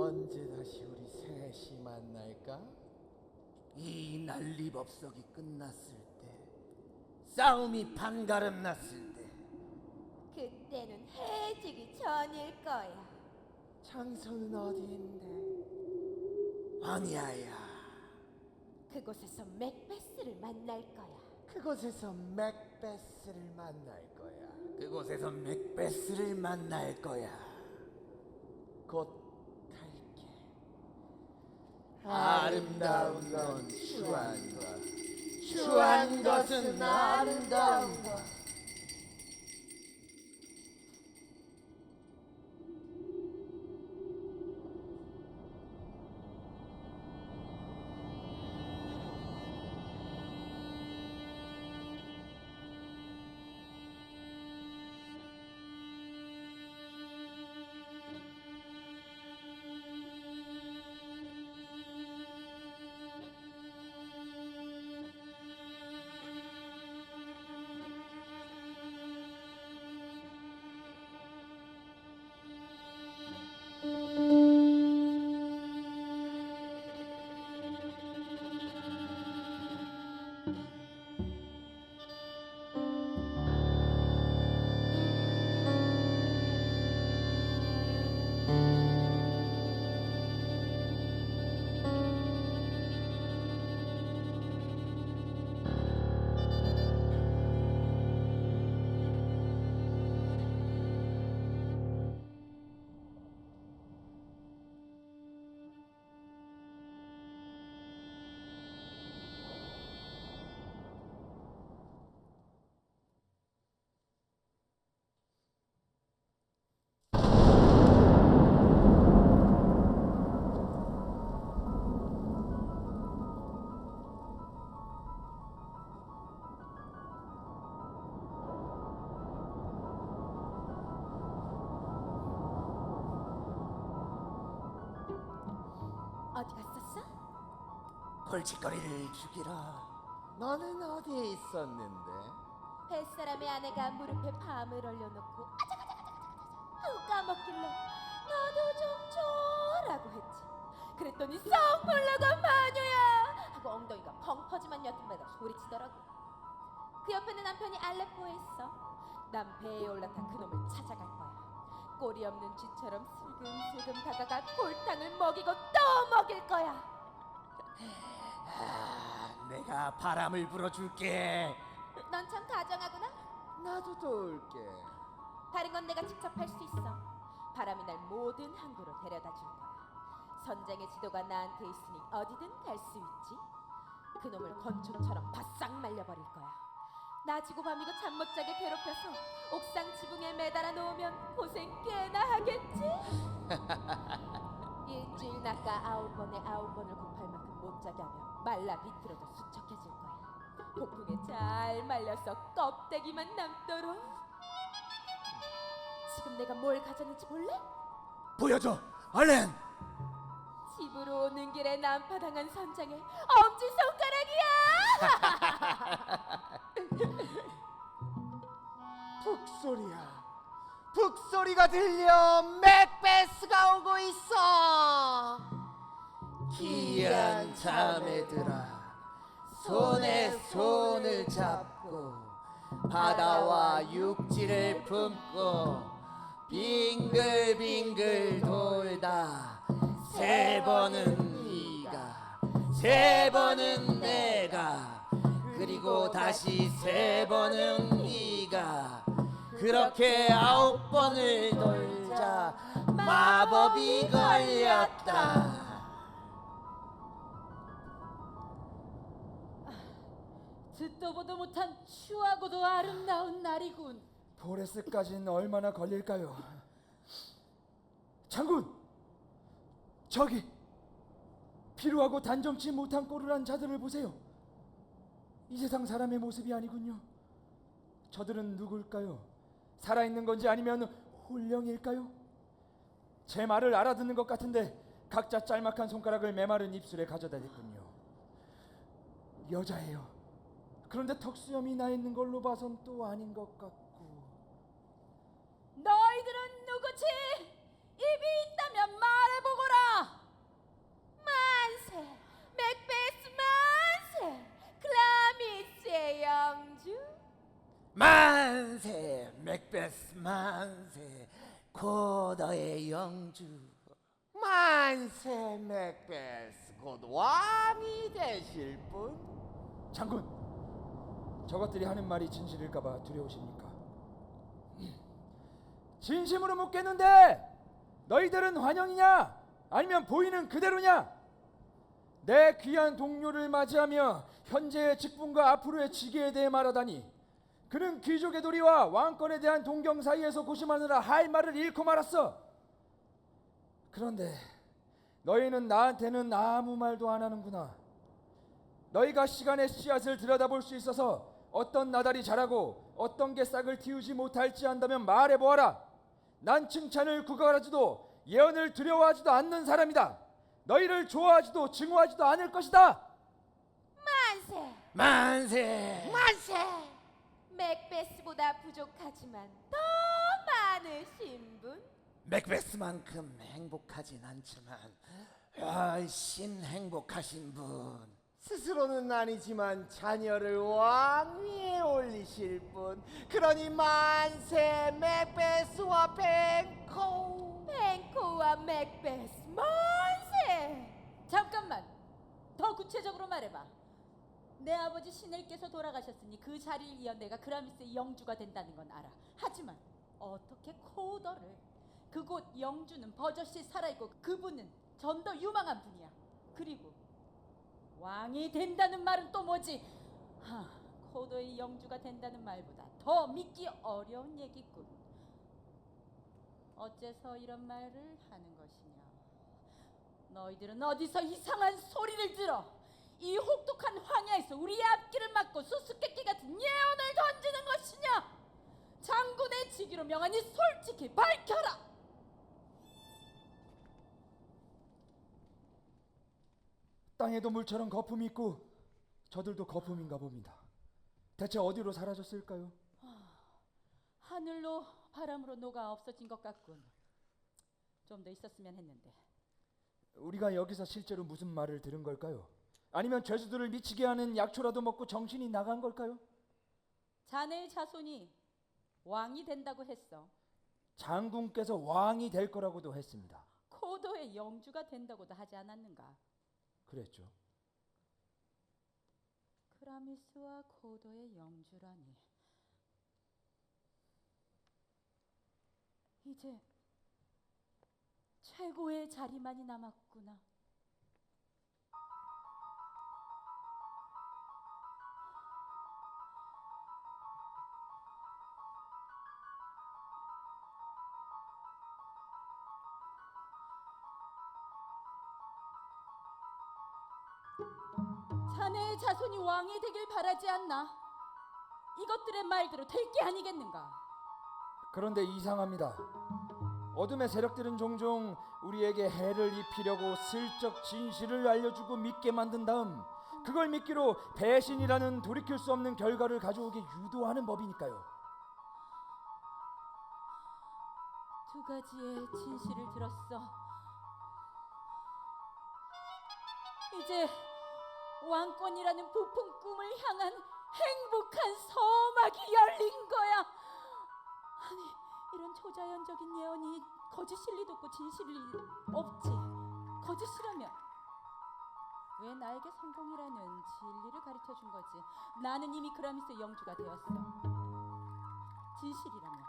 언제 다시 우리 셋이 만날까? 이 난리법석이 끝났을 때, 싸움이 판가름 났을 때, 그때는 해지기 전일 거야. 장소는 어디인데? 황야야. 그곳에서 맥베스를 만날 거야. 그곳에서 맥베스를 만날 거야. 그곳에서 맥베스를 만날 거야. 곧 갈게. 아름다운 건 추한 것, 추한 것은 아름다운 것. 어디 갔었어? 골칫거리를 죽이라. 너는 어디에 있었는데? 뱃사람의 아내가 무릎에 밤을 올려놓고 아자가자가자가자가 하고 까먹길래 나도 좀 줘라고 했지. 그랬더니 썩 불나가 마녀야 하고 엉덩이가 펑 퍼지만 여튼마다 소리치더라고. 그 옆에는 남편이 알레포에 있어. 난 배에 올라타 그놈을 찾아갈 거야. 꼬리 없는 쥐처럼 슬금슬금 다가가 골탕을 먹이고 또 먹일 거야. 내가 바람을 불어줄게. 넌 참 다정하구나. 나도 도울게. 다른 건 내가 직접 할 수 있어. 바람이 날 모든 항구로 데려다 줄 거야. 선장의 지도가 나한테 있으니 어디든 갈 수 있지. 그놈을 건초처럼 바싹 말려버릴 거야. 낮이고 밤이고 잠 못 자게 괴롭혀서 옥상 지붕에 매달아 놓으면 고생 꽤나 하겠지. 일주일 낮과 9번에 9번을 곱할 만큼 못 자게 하면 말라 비틀어져 수척해질 거야. 폭풍에 잘 말려서 껍데기만 남도록. 지금 내가 뭘 가졌는지 볼래? 보여줘, 얼른. 집으로 오는 길에 난파당한 선장의 엄지손가락이야. 북소리야. 북소리가 들려. 맥베스가 오고 있어. 귀한 자매들아, 손에 손을 잡고 바다와 육지를 품고 빙글빙글 돌다 세 번은 네가, 세 번은 내가, 그리고 다시 세 번은 네가, 그렇게 9번을 돌자 마법이 걸렸다. 듣도 보도 못한 추하고도 아름다운 날이군. 포레스까지는 얼마나 걸릴까요? 장군! 저기! 피로하고 단정치 못한 꼴을 한 자들을 보세요. 이 세상 사람의 모습이 아니군요. 저들은 누굴까요? 살아있는 건지 아니면 홀령일까요? 제 말을 알아듣는 것 같은데 각자 짤막한 손가락을 메마른 입술에 가져다 댔군요. 여자예요. 그런데 턱수염이 나 있는 걸로 봐선 또 아닌 것 같고. 너희들은 누구지? 입이 있다면 말해보거라. 코더의 영주 만세 맥베스 곧 왕이 되실 분. 장군, 저것들이 하는 말이 진실일까봐 두려우십니까? 진심으로 묻겠는데 너희들은 환영이냐 아니면 보이는 그대로냐? 내 귀한 동료를 맞이하며 현재의 직분과 앞으로의 직위에 대해 말하다니 그는 귀족의 도리와 왕권에 대한 동경 사이에서 고심하느라 할 말을 잃고 말았어. 그런데 너희는 나한테는 아무 말도 안 하는구나. 너희가 시간의 씨앗을 들여다볼 수 있어서 어떤 나달이 자라고 어떤 게 싹을 틔우지 못할지 안다면 말해보아라. 난 칭찬을 구걸하지도 예언을 두려워하지도 않는 사람이다. 너희를 좋아하지도 증오하지도 않을 것이다. 만세! 만세. 만세! 맥베스보다 부족하지만 더 많으신 분? 맥베스만큼 행복하진 않지만 훨씬 행복하신 분. 스스로는 아니지만 자녀를 왕위에 올리실 분. 그러니 만세 맥베스와 뱅코. 뱅코와 맥베스 만세! 잠깐만, 더 구체적으로 말해봐. 내 아버지 시넬께서 돌아가셨으니 그 자리를 이어 내가 그라미스의 영주가 된다는 건 알아. 하지만 어떻게 코더를? 그곳 영주는 버젓이 살아있고 그분은 전 더 유망한 분이야. 그리고 왕이 된다는 말은 또 뭐지? 코더의 영주가 된다는 말보다 더 믿기 어려운 얘기군. 어째서 이런 말을 하는 것이냐? 너희들은 어디서 이상한 소리를 들어? 이 혹독한 황야에서 우리의 앞길을 막고 수수께끼 같은 예언을 던지는 것이냐? 장군의 직위로 명하니 솔직히 밝혀라! 땅에도 물처럼 거품이 있고 저들도 거품인가 봅니다. 대체 어디로 사라졌을까요? 하늘로 바람으로 녹아 없어진 것 같군. 좀 더 있었으면 했는데. 우리가 여기서 실제로 무슨 말을 들은 걸까요? 아니면 죄수들을 미치게 하는 약초라도 먹고 정신이 나간 걸까요? 자네의 자손이 왕이 된다고 했어. 장군께서 왕이 될 거라고도 했습니다. 코더의 영주가 된다고도 하지 않았는가? 그랬죠. 크라미스와 코더의 영주라니. 이제 최고의 자리만이 남았구나. 자네의 자손이 왕이 되길 바라지 않나? 이것들의 말대로 될 게 아니겠는가? 그런데 이상합니다. 어둠의 세력들은 종종 우리에게 해를 입히려고 슬쩍 진실을 알려주고 믿게 만든 다음 그걸 믿기로 배신이라는 돌이킬 수 없는 결과를 가져오게 유도하는 법이니까요. 두 가지의 진실을 들었어. 이제 왕권이라는 부푼 꿈을 향한 행복한 서막이 열린 거야. 아니, 이런 초자연적인 예언이 거짓일 리도 없고 진실일 리 없지. 거짓이라면 왜 나에게 성공이라는 진리를 가르쳐 준 거지? 나는 이미 그라미스의 영주가 되었어. 진실이라면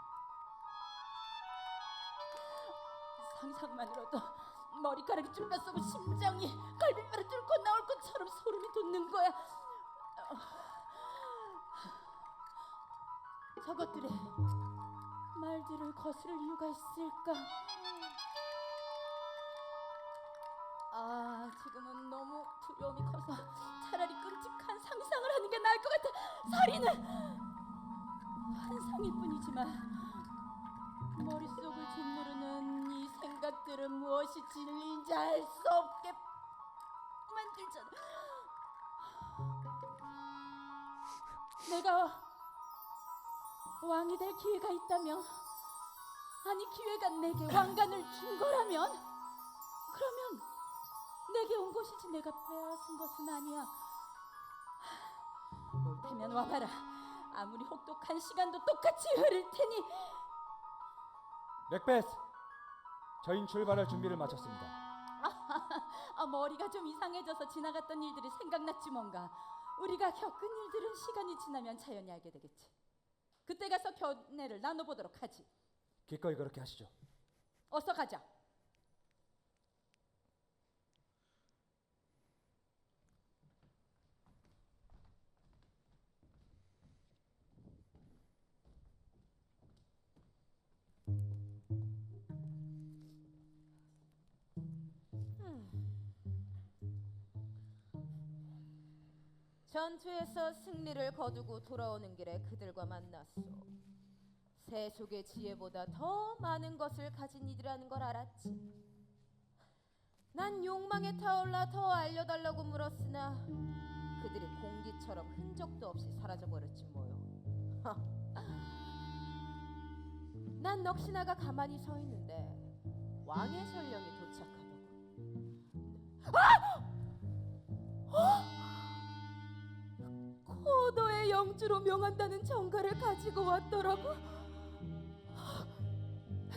상상만으로도 머리카락이 쭈뼛서고 심장이 갈비뼈를 뚫고 나올 것처럼 소름이 돋는 거야. 저것들의 말들을 거스를 이유가 있을까? 지금은 너무 두려움이 커서 차라리 끔찍한 상상을 하는 게 나을 것 같아. 살인은 환상일 뿐이지만 머릿속을 짓누르는 이 생각들은 무엇이 진리인지 알 수 없게 만들잖아. 내가 왕이 될 기회가 있다면, 아니 기회가 내게 왕관을 준 거라면, 그러면 내게 온 것이지 내가 빼앗은 것은 아니야. 옳다면 와봐라. 아무리 혹독한 시간도 똑같이 흐를 테니. 맥베스, 저희는 출발할 준비를 마쳤습니다. 머리가 좀 이상해져서 지나갔던 일들이 생각났지 뭔가. 우리가 겪은 일들은 시간이 지나면 자연히 알게 되겠지. 그때 가서 견해를 나눠보도록 하지. 기꺼이 그렇게 하시죠. 어서 가자. 전투에서 승리를 거두고 돌아오는 길에 그들과 만났소. 세속의 지혜보다 더 많은 것을 가진 이들이라는 걸 알았지. 난 욕망에 타올라 더 알려달라고 물었으나 그들이 공기처럼 흔적도 없이 사라져버렸지 뭐요. 난 넋이나가 가만히 서 있는데 왕의 전령이 도착하더군. 코도의 영주로 명한다는 정가를 가지고 왔더라고.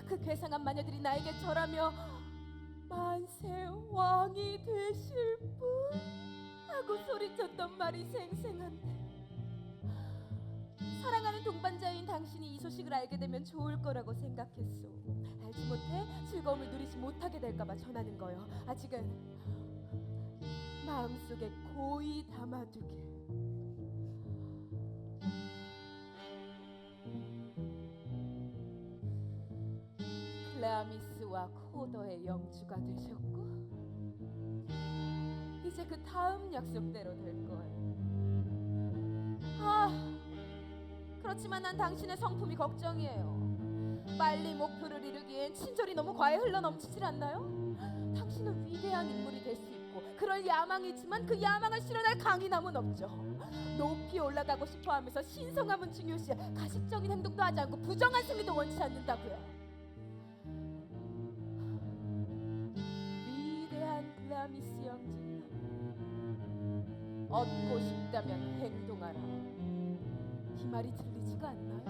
그 괴상한 마녀들이 나에게 절하며 만세 왕이 되실 분 하고 소리쳤던 말이 생생한데, 사랑하는 동반자인 당신이 이 소식을 알게 되면 좋을 거라고 생각했소. 알지 못해 즐거움을 누리지 못하게 될까봐 전하는 거요. 아직은 마음속에 고이 담아두게. 클라미스와 코더의 영주가 되셨고, 이제 그 다음 약속대로 될 거예요. 그렇지만 난 당신의 성품이 걱정이에요. 빨리 목표를 이루기엔 친절이 너무 과해 흘러넘치질 않나요? 당신은 위대한 인물이 될 수 있고 그럴 야망이 있지만 그 야망을 실현할 강인함은 없죠. 높이 올라가고 싶어하면서 신성함은 중요시해 가식적인 행동도 하지 않고 부정한 승리도 원치 않는다고요. 위대한 클라미스 영주님, 얻고 싶다면 행동하라. 이 말이 들리지가 않나요?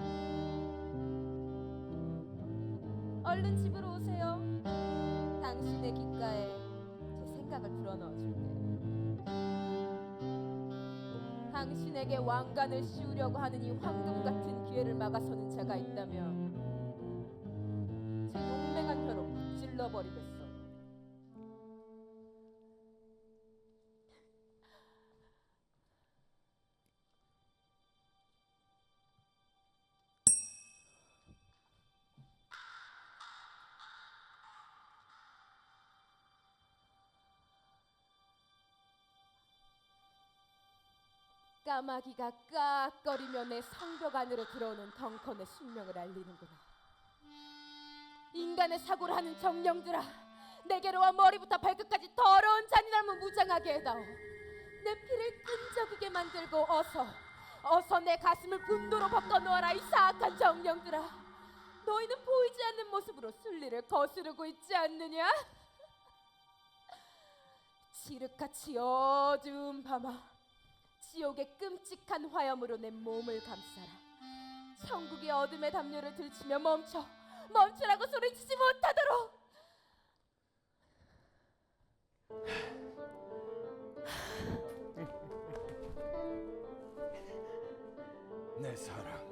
얼른 집으로 오세요. 당신의 귓가에 제 생각을 불어넣어줄게요. 당신에게 왕관을 씌우려고 하는 이 황금 같은 기회를 막아서는 자가 있다면 제 용맹한 혀로 찔러버리겠어. 까마귀가 깍거리며 내 성벽 안으로 들어오는 덩컨의 숙명을 알리는구나. 인간의 사고를 하는 정령들아, 내게로 와 머리부터 발끝까지 더러운 잔인함을 무장하게 해다오. 내 피를 끈적이게 만들고 어서 내 가슴을 분도로 벗겨놓아라. 이 사악한 정령들아, 너희는 보이지 않는 모습으로 순리를 거스르고 있지 않느냐? 지륵같이 어두운 밤아, 지옥의 끔찍한 화염으로 내 몸을 감싸라. 천국의 어둠의 담요를 들치며 멈추라고 소리치지 못하도록. 내 사랑,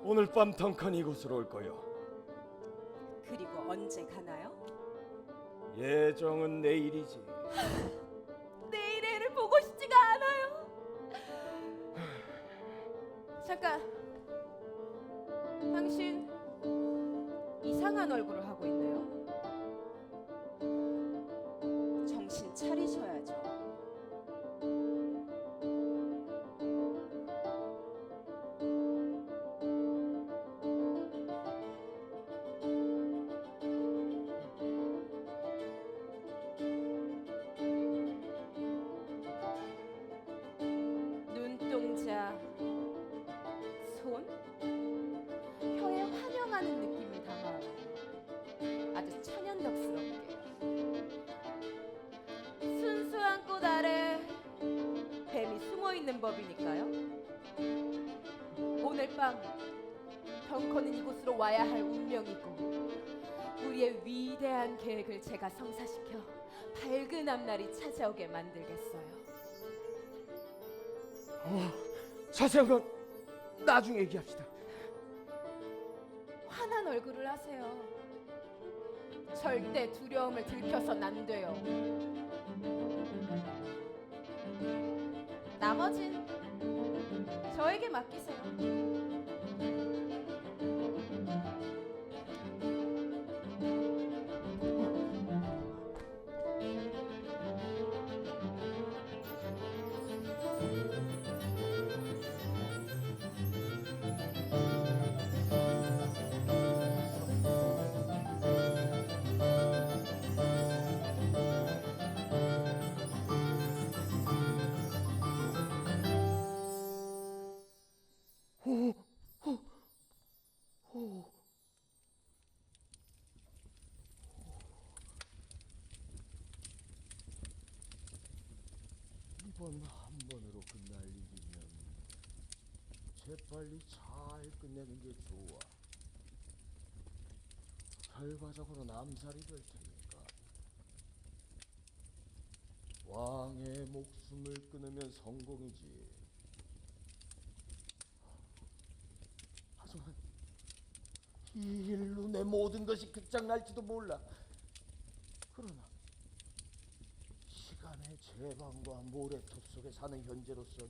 오늘 밤 덩컨 이곳으로 올 거요. 그리고 언제 가나요? 예정은 내일이지. 내일의 해를 보고 싶지가 않아요. 잠깐, 당신 이상한 얼굴을 하고 있네요. 정신 차리셔야죠. 눈동자, 손, 혀에 환영하는 느낌을 담아 아주 천연덕스럽게. 순수한 꽃 아래 뱀이 숨어있는 법이니까요. 오늘 밤 덩컨은 이곳으로 와야 할 운명이고 우리의 위대한 계획을 제가 성사시켜 밝은 앞날이 찾아오게 만들겠어요. 자세한 건 나중에 얘기합시다. 환한 얼굴을 하세요. 절대 두려움을 들켜선 안 돼요. 나머진 저에게 맡기세요. 이번 한 번으로 끝날 일이면 재빨리 잘 끝내는 게 좋아. 결과적으로 암살이 될 테니까. 왕의 목숨을 끊으면 성공이지. 하지만 이 일로 내 모든 것이 끝장날지도 몰라. 그러나 시간의 제방과 모래톱 속에 사는 현재로선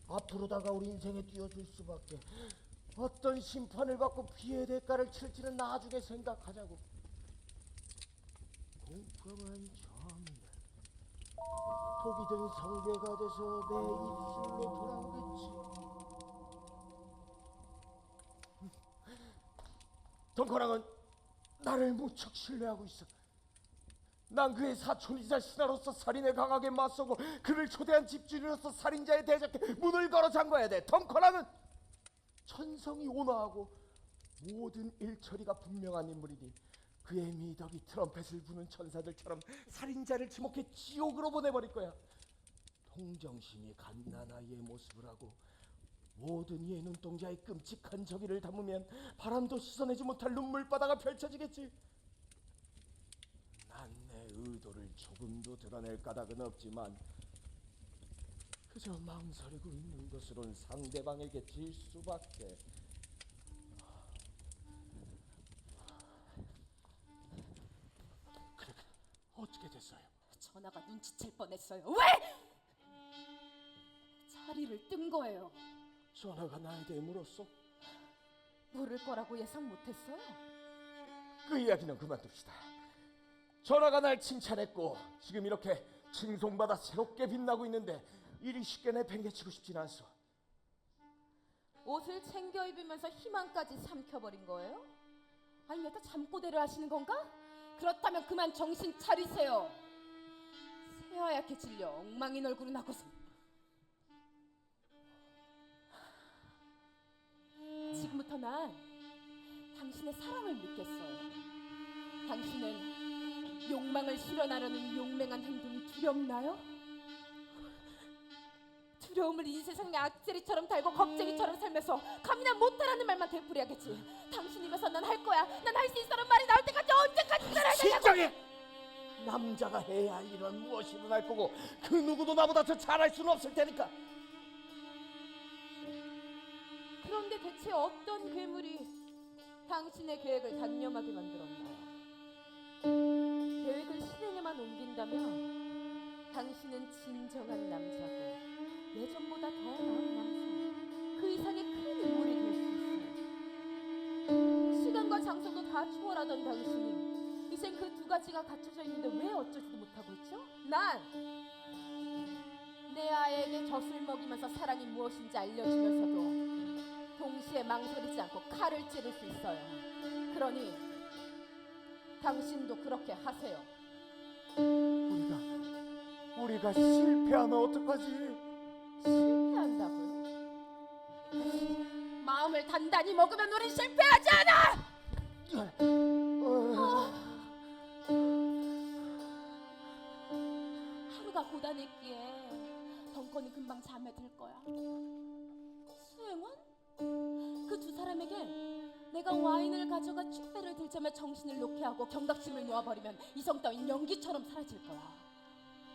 앞으로 다가올 인생에 뛰어들 수밖에. 어떤 심판을 받고 피해 대가를 칠지는 나중에 생각하자고. 공평한 정의, 독이 든 성배가 돼서 내 입술로 돌아오겠지. 덩커랑은 나를 무척 신뢰하고 있어. 난 그의 사촌이자 신하로서 살인에 강하게 맞서고 그를 초대한 집주인으로서 살인자의 대적에 문을 걸어 잠궈야 돼. 덩커랑은 천성이 온화하고 모든 일처리가 분명한 인물이니 그의 미덕이 트럼펫을 부는 천사들처럼 살인자를 지목해 지옥으로 보내버릴 거야. 동정심이 갓난아이의 모습을 하고 모든 이의 눈동자에 끔찍한 저기를 담으면 바람도 씻어내지 못할 눈물바다가 펼쳐지겠지. 난 내 의도를 조금도 드러낼 까닭은 없지만 그저 망설이고 있는 것으론 상대방에게 질 수밖에. 그래, 어떻게 됐어요? 전화가 눈치챌 뻔했어요. 왜? 자리를 뜬 거예요. 전화가 나에 대해 물었어? 물을 거라고 예상 못했어요. 그 이야기는 그만둡시다. 전화가 날 칭찬했고 지금 이렇게 칭송받아 새롭게 빛나고 있는데 이리 쉽게 내팽개치고 싶진 않소. 옷을 챙겨 입으면서 희망까지 삼켜버린 거예요? 아니 여기다 잠꼬대를 하시는 건가? 그렇다면 그만 정신 차리세요. 새하얗게 질려 엉망인 얼굴은 하고서 지금부터 난 당신의 사랑을 믿겠어요. 당신은 욕망을 실현하려는 용맹한 행동이 두렵나요? 두려움을 이 세상의 악재리처럼 달고 겁쟁이처럼 살면서 감이나 못하라는 말만 되풀이하겠지. 당신 입에서 난 할 거야, 난 할 수 있어라는 말이 나올 때까지 언제까지 살아야 되냐고. 진정해! 남자가 해야 할 일은 무엇이든 할 거고 그 누구도 나보다 더 잘할 수는 없을 테니까. 그런데 대체 어떤 괴물이 당신의 계획을 단념하게 만들었나요? 계획을 실행에만 옮긴다면 당신은 진정한 남자고 예전보다 더 나은 남성, 그 이상의 큰 인물이 될 수 있어요. 시간과 장소도 다 초월하던 당신이 이젠 그 두 가지가 갖춰져 있는데 왜 어쩌지도 못하고 있죠? 난 내 아이에게 젖을 먹이면서 사랑이 무엇인지 알려주면서도 동시에 망설이지 않고 칼을 찌를 수 있어요. 그러니 당신도 그렇게 하세요. 우리가 실패하면 어떡하지? 실패한다고요? 마음을 단단히 먹으면 우린 실패하지 않아! 하루가 고단했기에 덩컨이 금방 잠에 들 거야. 수행원? 그 두 사람에겐 내가 와인을 가져가 축배를 들자며 정신을 놓게 하고 경각심을 놓아버리면 이성 따윈 연기처럼 사라질 거야.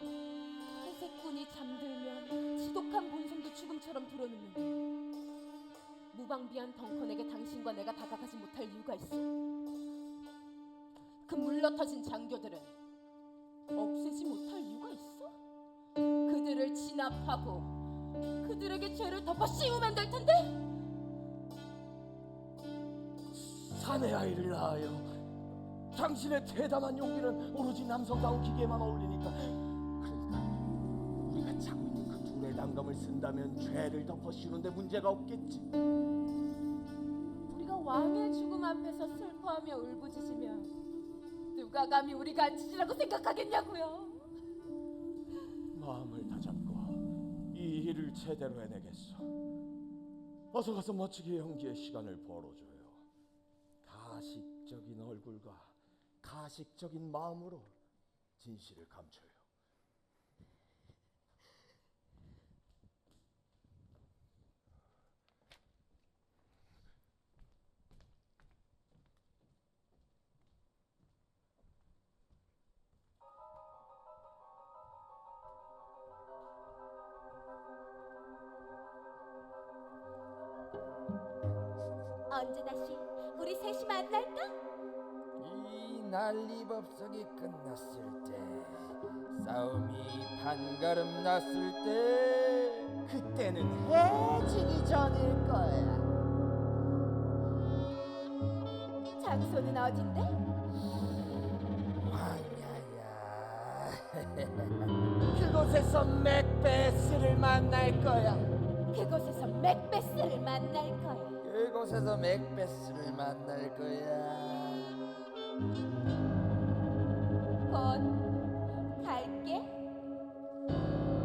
회색꾼이 잠들면 지독한 본성도 죽음처럼 드러누는데 무방비한 덩컨에게 당신과 내가 다가가지 못할 이유가 있어? 그 물러터진 장교들은 없애지 못할 이유가 있어? 그들을 진압하고 그들에게 죄를 덮어 씌우면 될 텐데. 사내 아이를 낳아요. 당신의 대담한 용기는 오로지 남성다운 기계에만 어울리니까. 그러니까 우리가 차고 있는 그 둘의 단검을 쓴다면 죄를 덮어 씌우는데 문제가 없겠지. 우리가 왕의 죽음 앞에서 슬퍼하며 울부짖으면 누가 감히 우리가 안치지라고 생각하겠냐고요. 마음을 다잡고 이 일을 제대로 해내겠어. 어서 가서 멋지게 연기의 시간을 벌어줘요. 가식적인 얼굴과 가식적인 마음으로 진실을 감춰요. 언제 다시 우리 셋이 만날까? 이 난리법석이 끝났을 때, 싸움이 반가름 났을 때, 그때는 해지기 전일 거야. 장소는 어딘데? 황야야. 그곳에서 맥베스를 만날 거야. 그곳에서 맥베스를 만날 거야. 그곳에서 맥베스를 만날 거야. 곧 갈게.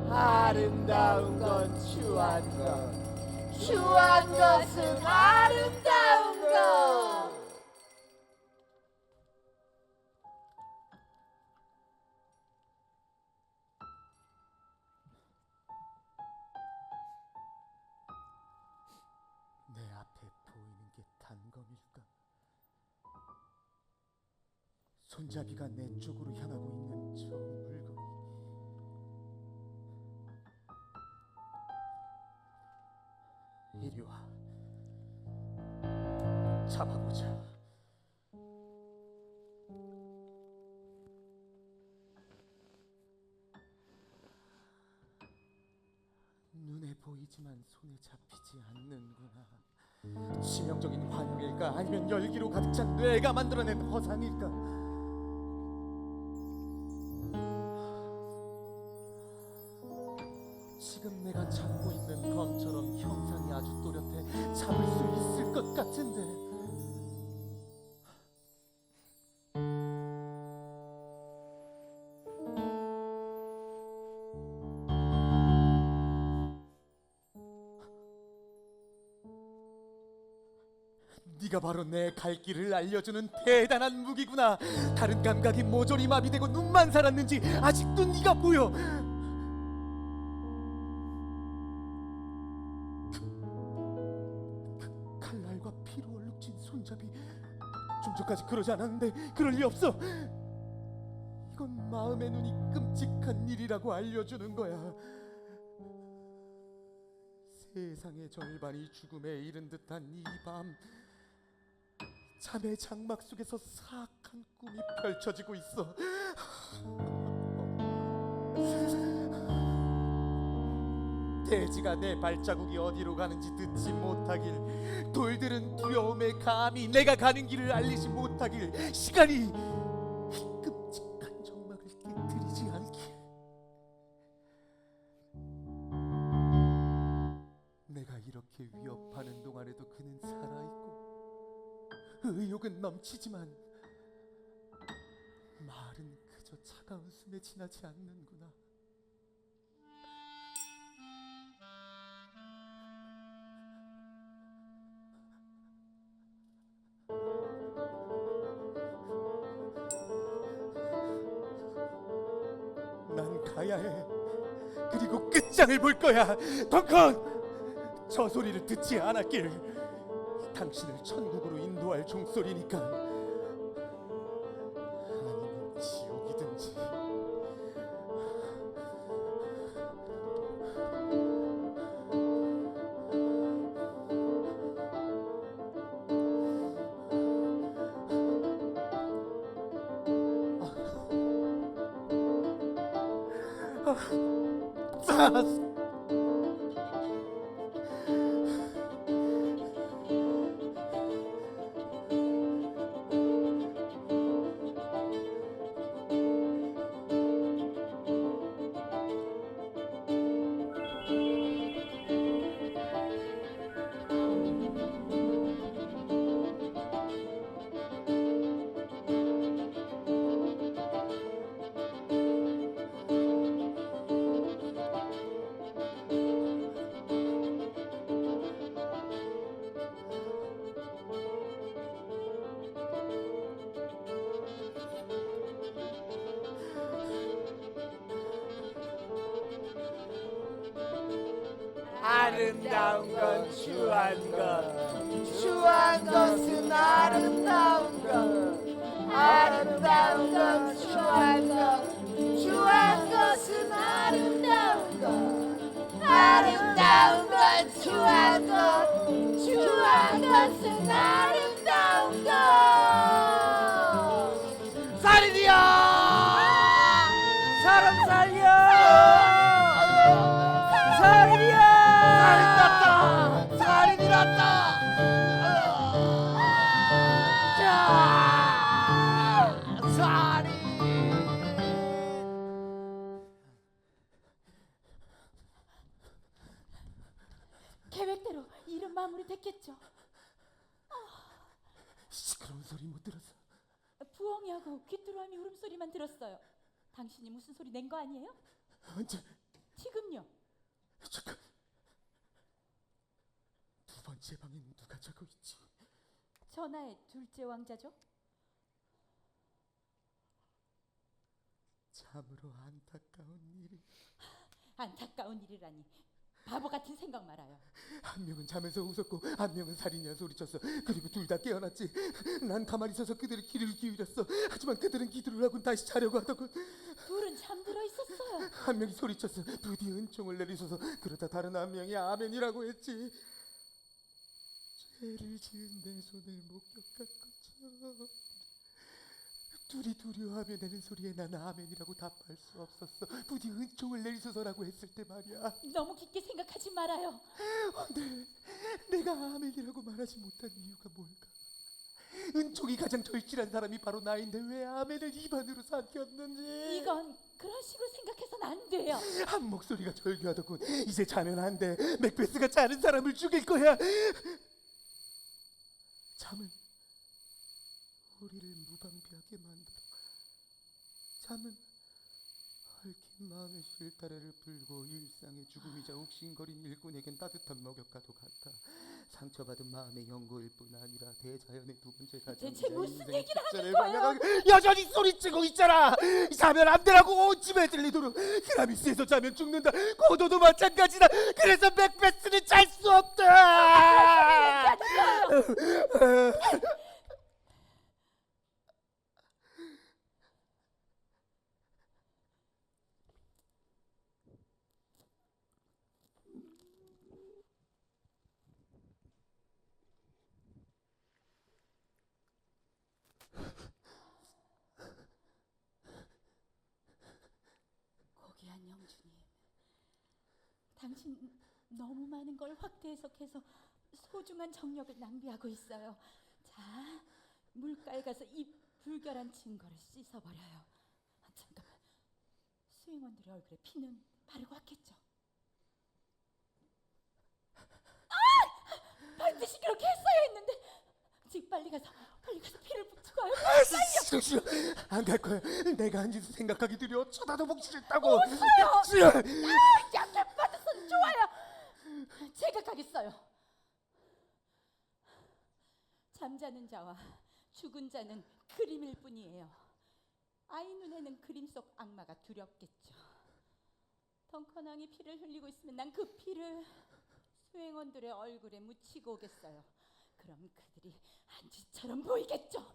아름다운 건 추한 것, 추한 것은 아름다운 것. 내 앞에 보이는 게 단검일까? 손잡이가 내 쪽으로 향하고 있는 저 물건이 이리 와. 잡아보자. 눈에 보이지만 손에 잡히지 않는구나. 치명적인 환영일까? 아니면 열기로 가득 찬 뇌가 만들어낸 허상일까? 지금 내가 잡고 있는 검처럼 형상이 아주 또렷해 잡을 수 있을 것 같은데. 네가 바로 내 갈 길을 알려주는 대단한 무기구나. 다른 감각이 모조리 마비되고 눈만 살았는지 아직도 네가 보여. 칼날과 피로 얼룩진 손잡이. 좀 전까지 그러지 않았는데 그럴 리 없어. 이건 마음의 눈이 끔찍한 일이라고 알려주는 거야. 세상의 절반이 죽음에 이른 듯한 이 밤, 잠의 장막 속에서 사악한 꿈이 펼쳐지고 있어. 돼지가 내 발자국이 어디로 가는지 듣지 못하길, 돌들은 두려움에 감히 내가 가는 길을 알리지 못하길, 시간이 이 끔찍한 정막을 깨뜨리지 않길. 내가 이렇게 위협하는 동안에도 그는 살아있고 의욕은 넘치지만 말은 그저 차가운 숨에 지나지 않는구나. 난 가야 해. 그리고 끝장을 볼 거야. 덩컨! 저 소리를 듣지 않았길. 당신을 천국으로 인도할 종소리니까. 아니면 지옥이든지. 아름다운 건 추한 것, 추한 것은 아름다운 것, 아름다운 건 추한 것, 추한 것은 아름다운 것, 아름다운 건 추한 것, 추한 것은 아름다운 것. 살인이야! 사람 살려! 살인이야! 살인 났다! 살인이 났다! 살인! 계획대로 일은 마무리됐겠죠. 시끄러운 소리 못 들었어. 부엉이하고 귀뚜라미 울음소리만 들었어요. 당신이 무슨 소리 낸 거 아니에요? 언제? 지금요. 잠깐. 두 번째 방에는 누가 자고 있지? 전하의 둘째 왕자죠? 참으로 안타까운 일이. 안타까운 일이라니. 바보 같은 생각 말아요. 한 명은 잠에서 웃었고 한 명은 살인이야 소리쳤어. 그리고 둘 다 깨어났지. 난 가만히 있어서 그들의 귀를 기울였어. 하지만 그들은 기도를 하고 다시 자려고 하더군. 둘은 잠들어 있었어요. 한 명이 소리쳤어. 부디 은총을 내리소서. 그러다 다른 한 명이 아멘이라고 했지. 죄를 지은 내 손을 목격한 것처럼 둘이 두려워하며 내는 소리에 난 아멘이라고 답할 수 없었어. 부디 은총을 내리소서라고 했을 때 말이야. 너무 깊게 생각하지 말아요. 내가 아멘이라고 말하지 못한 이유가 뭘까? 은총이 가장 절실한 사람이 바로 나인데 왜 아멘을 입안으로 삼켰는지. 이건 그런 식으로 생각해서는 안 돼요. 한 목소리가 절규하더군. 이제 자면 안 돼. 맥베스가 자는 사람을 죽일 거야. 잠은 우리를 무방비하게 만들어. 잠은 얽힌 마음의 실타래를 풀고 일상의 죽음이자 욱신거린 일꾼에겐 따뜻한 목욕과도 같아. 상처받은 마음의 연고일 뿐 아니라 대자연의 두 번째 가정이자 대체 무슨 인생의 얘기를 하는 축제를 거예요? 방해하고 여전히 소리치고 있잖아. 자면 안 되라고 온 집에 들리도록. 그라미스에서 자면 죽는다. 고도도 마찬가지다. 그래서 맥베스는 잘 수 없다. 고귀한 영주님, 당신 너무 많은 걸 확대 해석해서 소중한 정력을 낭비하고 있어요. 자, 물가에 가서 이 불결한 증거를 씻어버려요. 잠깐만, 수행원들의 얼굴에 피는 바르고 왔겠죠? 반드시 그렇게 했어야 했는데. 지금 빨리 가서 피를 묻히고 와요. 싫어. 안 갈 거야. 내가 한 짓을 생각하기 두려워. 쳐다도 보기 싫다고. 웃어요. 싫어. 약간 받았어도 좋아요. 제가 가겠어요. 잠자는 자와 죽은 자는 그림일 뿐이에요. 아이 눈에는 그림 속 악마가 두렵겠죠. 덩컨 왕이 피를 흘리고 있으면 난 그 피를 수행원들의 얼굴에 묻히고 오겠어요. 그럼 그들이 한지처럼 보이겠죠.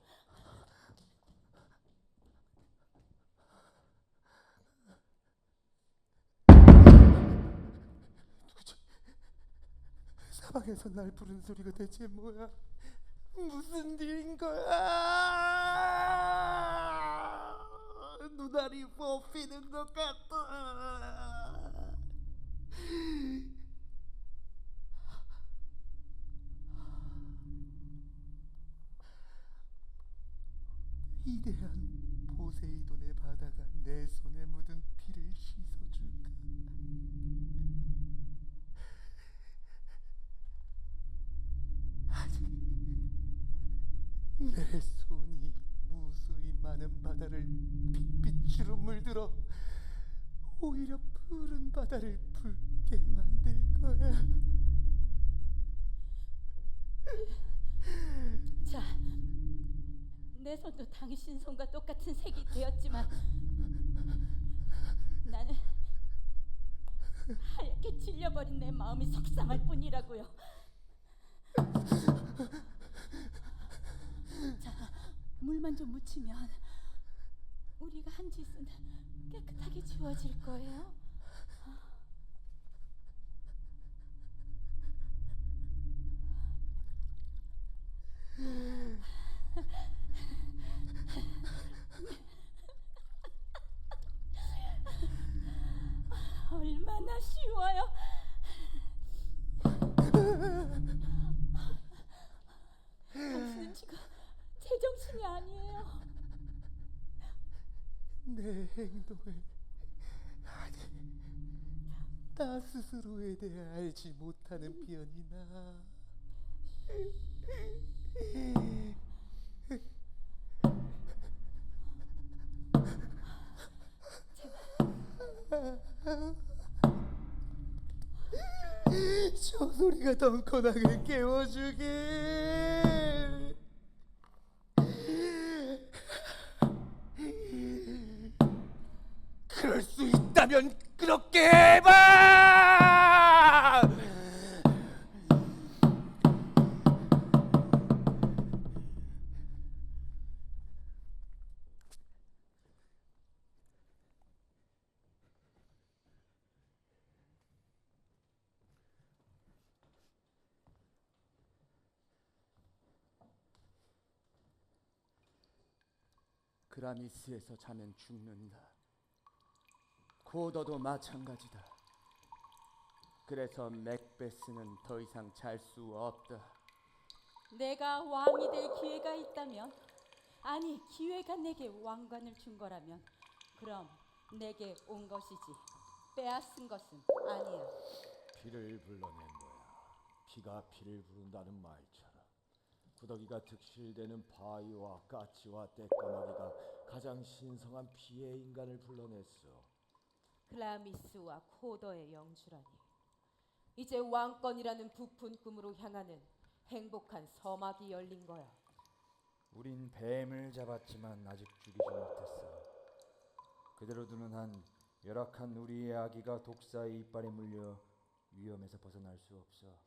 사방에서 날 부르는 소리가 대체 뭐야? 무슨 일인 거야? 눈알이 뽑히는 것 같다. 위대한 포세이돈의 바다가 내 손에 묻은 피를 씻어줄까? 아니, 내 손이 무수히 많은 바다를 핏빛으로 물들어 오히려 푸른 바다를 붉게 만들 거야. 자, 내 손도 당신 손과 똑같은 색이 되었지만 나는 하얗게 질려버린 내 마음이 속상할 뿐이라고요. 자, 물만 좀 묻히면 우리가 한 짓은 깨끗하게 지워질 거예요. 얼마나 쉬워요. 당신은 지금 제정신이 아니에요. 내 행동을, 아니, 나 스스로에 대해 알지 못하는 편이나 저 소리가 덩커나게 깨워주길. 그럴 수 있다면 그렇게 해봐. 그라미스에서 자면 죽는다. 고더도 마찬가지다. 그래서 맥베스는 더 이상 잘 수 없다. 내가 왕이 될 기회가 있다면, 아니 기회가 내게 왕관을 준 거라면 그럼 내게 온 것이지 빼앗은 것은 아니야. 피를 불러낸 거야. 피가 피를 부른다는 말처럼. 구더기가 득실되는 바위와 까치와 떼까마귀가 가장 신성한 피의 인간을 불러냈어. 클라미스와 코더의 영주라니. 이제 왕권이라는 부푼 꿈으로 향하는 행복한 서막이 열린 거야. 우린 뱀을 잡았지만 아직 죽이지 못했어. 그대로 두는 한 열악한 우리의 아기가 독사의 이빨에 물려 위험에서 벗어날 수 없어.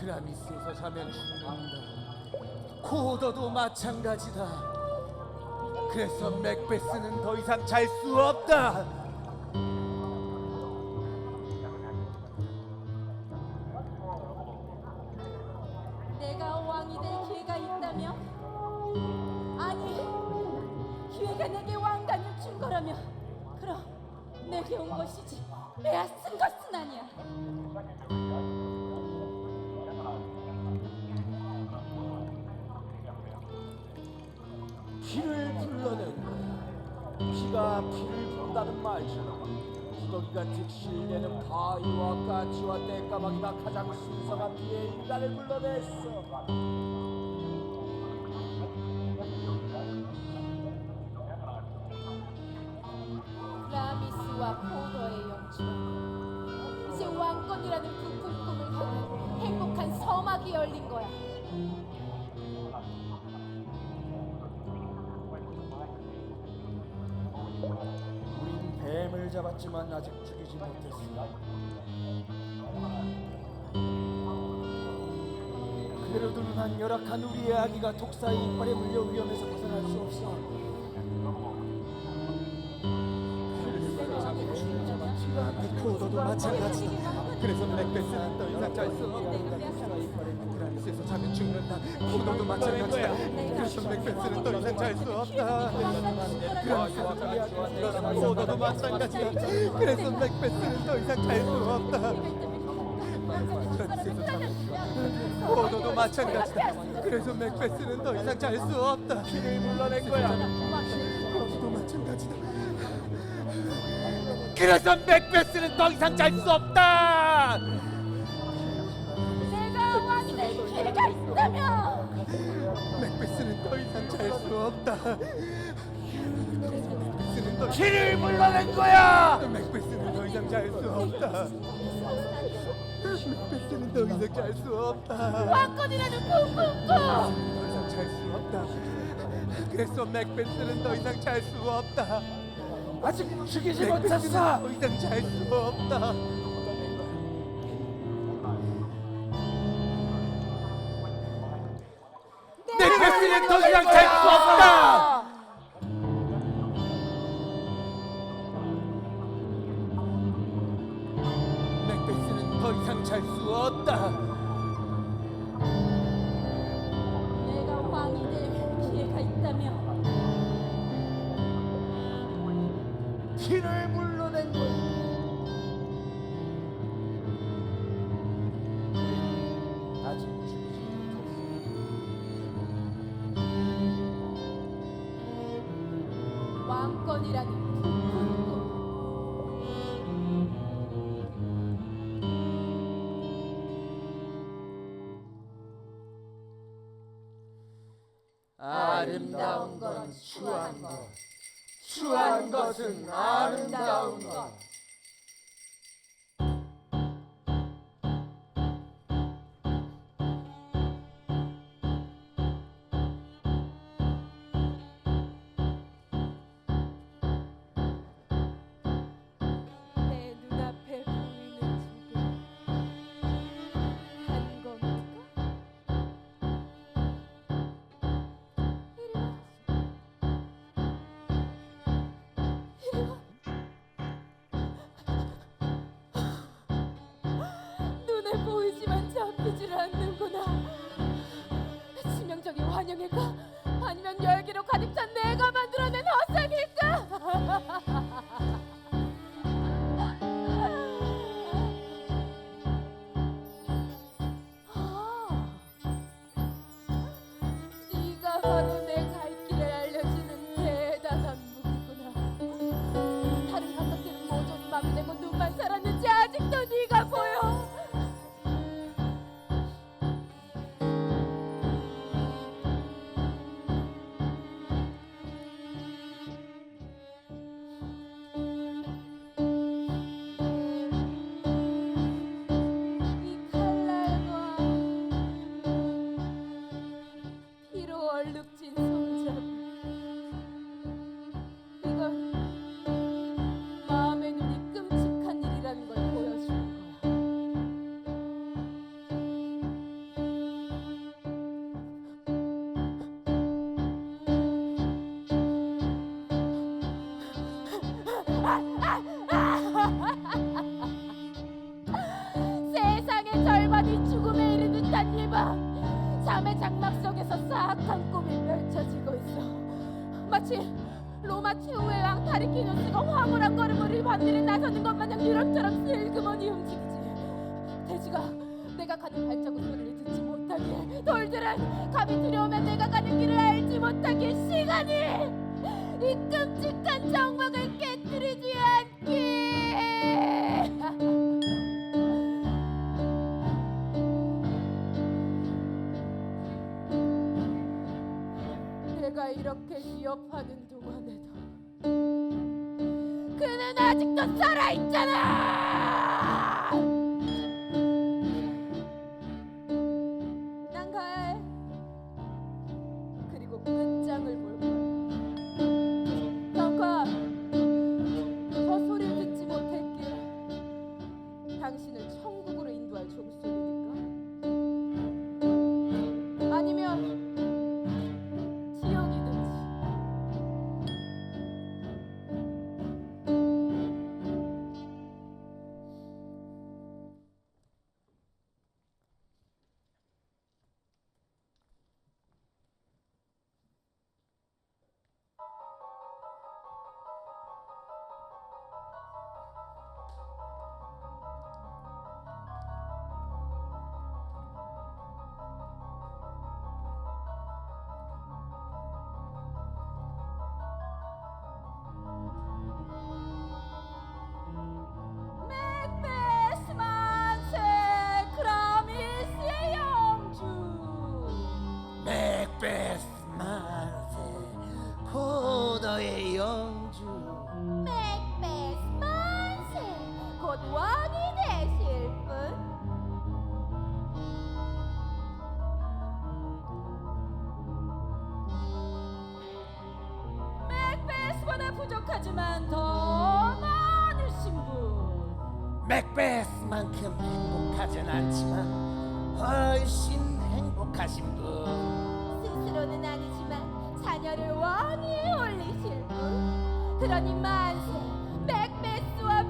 그라미스에서 자면 죽는다. 고더도 마찬가지다. 그래서 맥베스는 더 이상 잘 수 없다. 내가 왕이 될 기회가 있다면, 아니 기회가 내게 왕관을 준 거라면 그럼 내게 온 것이지 빼앗은 것은 아니야. 피를 불러낸 거야. 피가 피를 불러. 한다는 말처럼 구더기가 즉실되는 바위와 까치와 떼까마귀가 가장 신성한 비의 인간을 불러냈어. 라미스와 포도의 영주가 이제 왕권이라는 부푼 꿈을 향해 행복한 서막이 열린 거야. 우린 뱀을 잡았지만 아직 죽이지 못했어. 그대로도 난 열악한 우리의 아기가 독사의 이빨에 물려 위험해서 벗어날 수 없어. 포도도 마찬가지다. 그래서 맥베스는 더 이상 잘 수 없다. 그라미스에서 자면 죽는다. 포도도 마찬가지다. 그래서 맥베스는 더 이상 잘 수 없다. 포도도 마찬가지다. 그래서 맥베스는 더 이상 잘 수 없다. 포도도 마찬가지다. 그래서 맥베스는 더 이상 잘 수 없다. 피를 물러낸 거야. 포도도 마찬가지다. 그래서 맥베스는 더 이상 잘 수 없다. 내가 왕이 될 기회가 있다면 맥베스는 더 이상 잘 수 없다. 맥베스는 더 피를 물러낸 거야. 맥베스는 더 이상 잘 수 없다. 맥베스는 더 이상 잘 수 없다. 왕권이라는 부푼 꿈. 더 이상 잘 수 없다. 그래서 맥베스는 더 이상 잘 수 없다. 아직 죽이지 맥베스는 못했어. 더 이상 잘 수 없다. 맥베스는 더 이상 잘 수 없다. 맥베스는 더 이상 잘 수 없다. 내가 왕이 될 기회가 있다면 피를 물러낸 거야. 아직 죽이지 못했어. 왕권이라는 부푼 꿈. 아름다운 건 추한 것, 추한 것은 아름다운 것. 내 눈앞에 보이는 지금 한 겁니까? 이리 와. 이리 와. 눈에 보이지만 잡히질 않는구나. 치명적인 환영일까? 아니면 열기로 가득 찬 내가 만들어낸 허상일까? 네가 바로 내 갈 길을 알려주는 대단한 무기구나. 다른 감각들은 모조리 마비되고 눈만 살았는지 아직도 네가 보여. 이 칼날과 피로 얼룩진 손잡이, 이건 마음의 눈이 끔찍한 일이라는 걸 보여주는 거야. 세상의 절반이 죽음에 이른 듯한 이밤, 잠의 장막 속에서 사악한 꿈이 펼쳐지고 있어. 마치 로마 최후의 왕 타리키누스가 황홀한 걸음으로 반일에 나서는 것 마냥 유럽처럼 슬그머니 움직이지. 돼지가 내가 가는 발자국 소리를 듣지 못하게, 돌들은 감이 두려우면 내가 가는 길을 알지 못하게, 시간이 이 끔찍한 정막을 깨뜨리지 않기. 내가 이렇게 위협하는 동안에도 그는 아직도 살아있잖아. 난 가야 해. 그리고 끝장을 볼 거야. 덩컨, 저 소리를 듣지 못했기에 당신을 천국으로 인도할 종소리니까? 아니면 지옥이든지. 맥베스 만세, 그라미스의 영주. 맥베스 만세 고도의 영주. 맥베스 만세, 곧 왕이 되실 분. 맥베스보다 부족하지만 더 많으신 분. 맥베스만큼 행복하진 않지만 훨씬 행복하신 분. 스스로는 아니지만 자녀를 왕위에 올리실 분. 그러니 만세, 맥베스와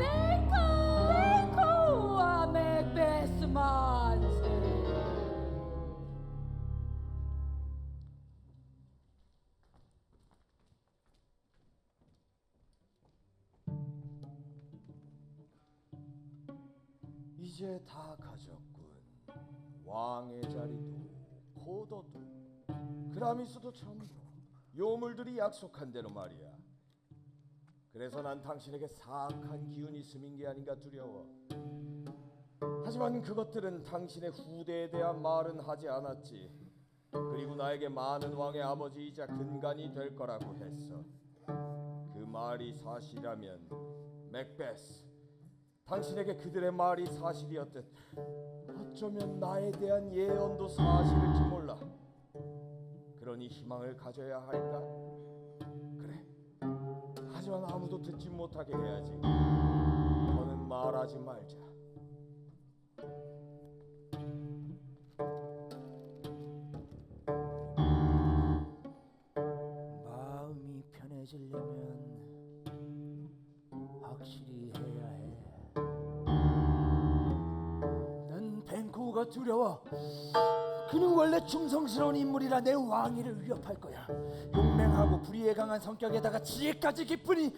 멜코와 맥베스 만세. 이제 다 가졌군. 왕의 자리도 고도도 그라미스도 전부 요물들이 약속한 대로 말이야. 그래서 난 당신에게 사악한 기운이 스민 게 아닌가 두려워. 하지만 그것들은 당신의 후대에 대한 말은 하지 않았지. 그리고 나에게 많은 왕의 아버지이자 근간이 될 거라고 했어. 그 말이 사실이라면 맥베스, 당신에게 그들의 말이 사실이었듯 어쩌면 나에 대한 예언도 사실일지 몰라. 그러니 희망을 가져야 할까? 그래. 하지만 아무도 듣지 못하게 해야지. 더는 말하지 말자. 마음이 편해지려면 확실히 해야 해. 난 벤코가 두려워. 그는 원래 충성스러운 인물이라 내 왕위를 위협할 거야. 용맹하고 불의에 강한 성격에다가 지혜까지 깊으니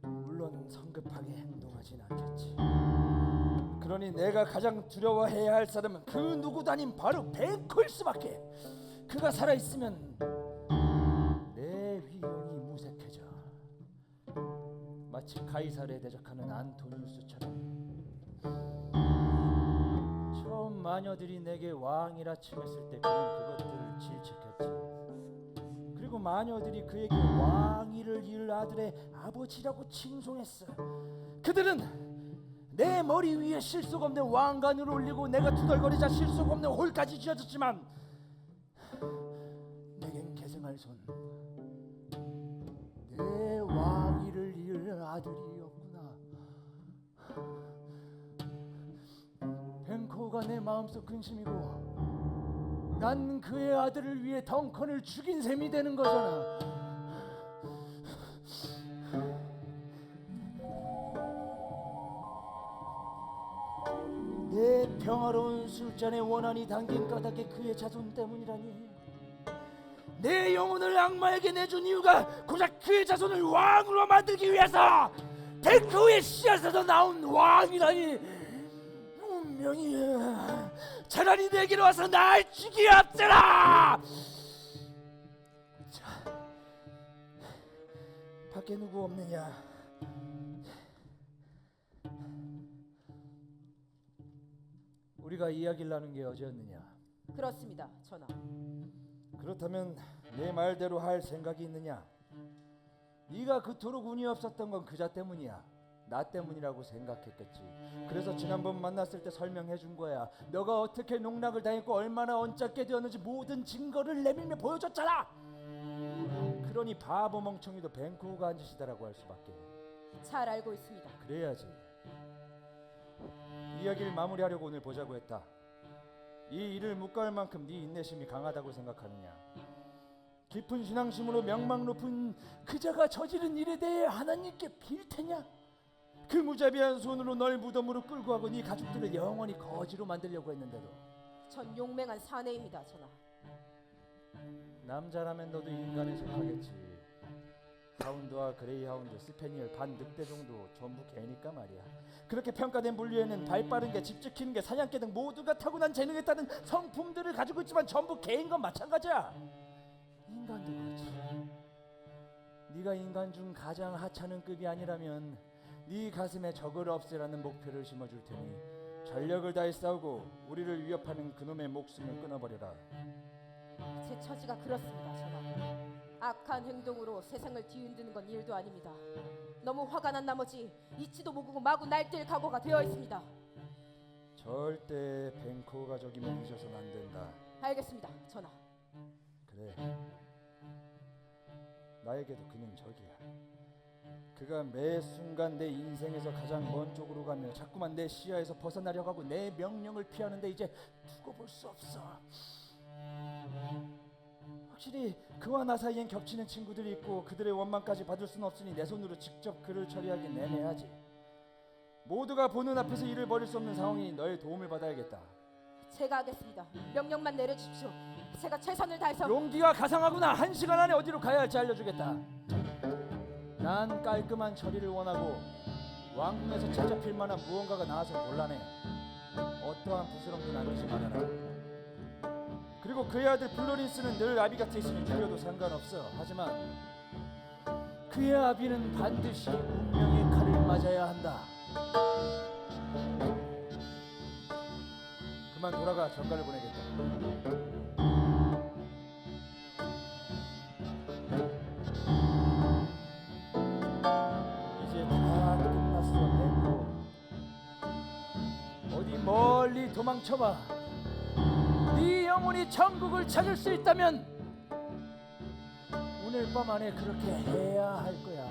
물론 성급하게 행동하진 않겠지. 그러니 내가 가장 두려워해야 할 사람은 그 누구도 아닌 바로 벤코일 수밖에. 그가 살아있으면 내 위력이 무색해져. 마치 가이사르에 대적하는 안토니우스처럼. 처음 마녀들이 내게 왕이라 칭했을 때 그는 그것들을 질책했지. 그리고 마녀들이 그에게 왕위를 이을 아들의 아버지라고 칭송했어. 그들은 내 머리 위에 실속 없는 왕관을 올리고 내가 투덜거리자 실속 없는 홀까지 쥐어줬지만 내겐 계승할 손, 내 왕위를 이을 아들이었구나. 벤코가 내 마음속 근심이고 난 그의 아들을 위해 덩컨을 죽인 셈이 되는 거잖아. 내 평화로운 술잔에 원한이 담긴 까닭에 그의 자손 때문이라니. 내 영혼을 악마에게 내준 이유가 고작 그의 자손을 왕으로 만들기 위해서. 벤코의 씨앗에서 나온 왕이라니. 운명이 차라리 내게로 와서 날 죽이었더라. 자, 밖에 누구 없느냐? 우리가 이야기를 나눈 게 어제였느냐? 그렇습니다, 전하. 그렇다면 내 말대로 할 생각이 있느냐? 네가 그토록 운이 없었던 건 그자 때문이야. 나 때문이라고 생각했겠지. 그래서 지난번 만났을 때 설명해 준 거야. 너가 어떻게 농락을 당했고 얼마나 언짢게 되었는지 모든 증거를 내밀며 보여줬잖아. 그러니 바보 멍청이도 벤쿠가 한 짓이다라고 할 수밖에. 잘 알고 있습니다. 그래야지. 이야기를 마무리하려고 오늘 보자고 했다. 이 일을 묵과할 만큼 네 인내심이 강하다고 생각하느냐? 깊은 신앙심으로 명망 높은 그자가 저지른 일에 대해 하나님께 빌 테냐? 그 무자비한 손으로 널 무덤으로 끌고 가고 네 가족들을 영원히 거지로 만들려고 했는데도. 전 용맹한 사내입니다, 전하. 남자라면 너도 인간에 속하겠지. 하운드와 그레이하운드, 스페니얼, 반 늑대 정도 전부 개니까 말이야. 그렇게 평가된 분류에는 발 빠른 게, 집 지키는 게, 사냥개 등 모두가 타고난 재능에 따른 성품들을 가지고 있지만 전부 개인 건 마찬가지야. 인간도 그렇지. 네가 인간 중 가장 하찮은 급이 아니라면 네 가슴에 적을 없애라는 목표를 심어줄 테니 전력을 다해 싸우고 우리를 위협하는 그놈의 목숨을 끊어버려라. 제 처지가 그렇습니다, 전하. 악한 행동으로 세상을 뒤흔드는 건 일도 아닙니다. 너무 화가 난 나머지 이치도 모르고 마구 날뛸 각오가 되어 있습니다. 절대 벤코 가족이면 잊어서는 안 된다. 알겠습니다, 전하. 그래. 나에게도 그는 적이야. 그가 매 순간 내 인생에서 가장 먼 쪽으로 가며 자꾸만 내 시야에서 벗어나려고 하고 내 명령을 피하는데 이제 두고 볼 수 없어. 확실히 그와 나 사이엔 겹치는 친구들이 있고 그들의 원망까지 받을 수는 없으니 내 손으로 직접 그를 처리하긴 애매하지. 모두가 보는 앞에서 일을 벌일 수 없는 상황이니 너의 도움을 받아야겠다. 제가 하겠습니다. 명령만 내려주십시오. 제가 최선을 다해서. 용기가 가상하구나. 1시간 안에 어디로 가야 할지 알려주겠다. 난 깔끔한 처리를 원하고 왕궁에서 채잡힐 만한 무언가가 나와서 곤란해. 어떠한 부스럼도 남기지 말아라. 그리고 그의 아들 플로린스는 늘 아비 곁에 있으니 죽여도 상관없어. 하지만 그의 아비는 반드시 운명의 칼을 맞아야 한다. 그만 돌아가. 전가를 보내겠다. 이제 다 끝났어, 벤코. 어디 멀리 도망쳐봐. 네 영혼이 천국을 찾을 수 있다면 오늘 밤 안에 그렇게 해야 할 거야.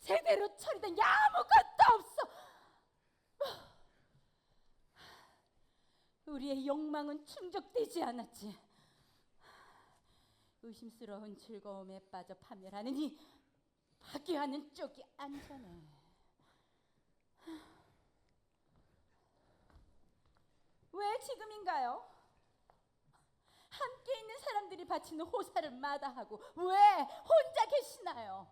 제대로 처리된 게 아무것도 없어. 우리의 욕망은 충족되지 않았지. 의심스러운 즐거움에 빠져 파멸하느니 파괴하는 쪽이 안전해. 왜 지금인가요? 함께 있는 사람들이 바치는 호사를 마다하고 왜 혼자 계시나요?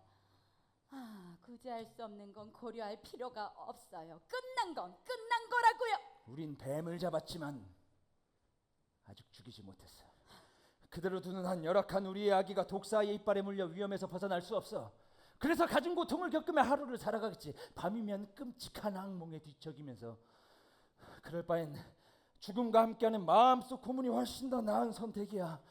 구제할 수 없는 건 고려할 필요가 없어요. 끝난 건 끝난 거라고요. 우린 뱀을 잡았지만 아직 죽이지 못했어. 그대로 두는 한 열악한 우리의 아기가 독사의 이빨에 물려 위험에서 벗어날 수 없어. 그래서 가진 고통을 겪으며 하루를 살아가겠지. 밤이면 끔찍한 악몽에 뒤척이면서. 그럴 바엔 죽음과 함께하는 마음속 고문이 훨씬 더 나은 선택이야.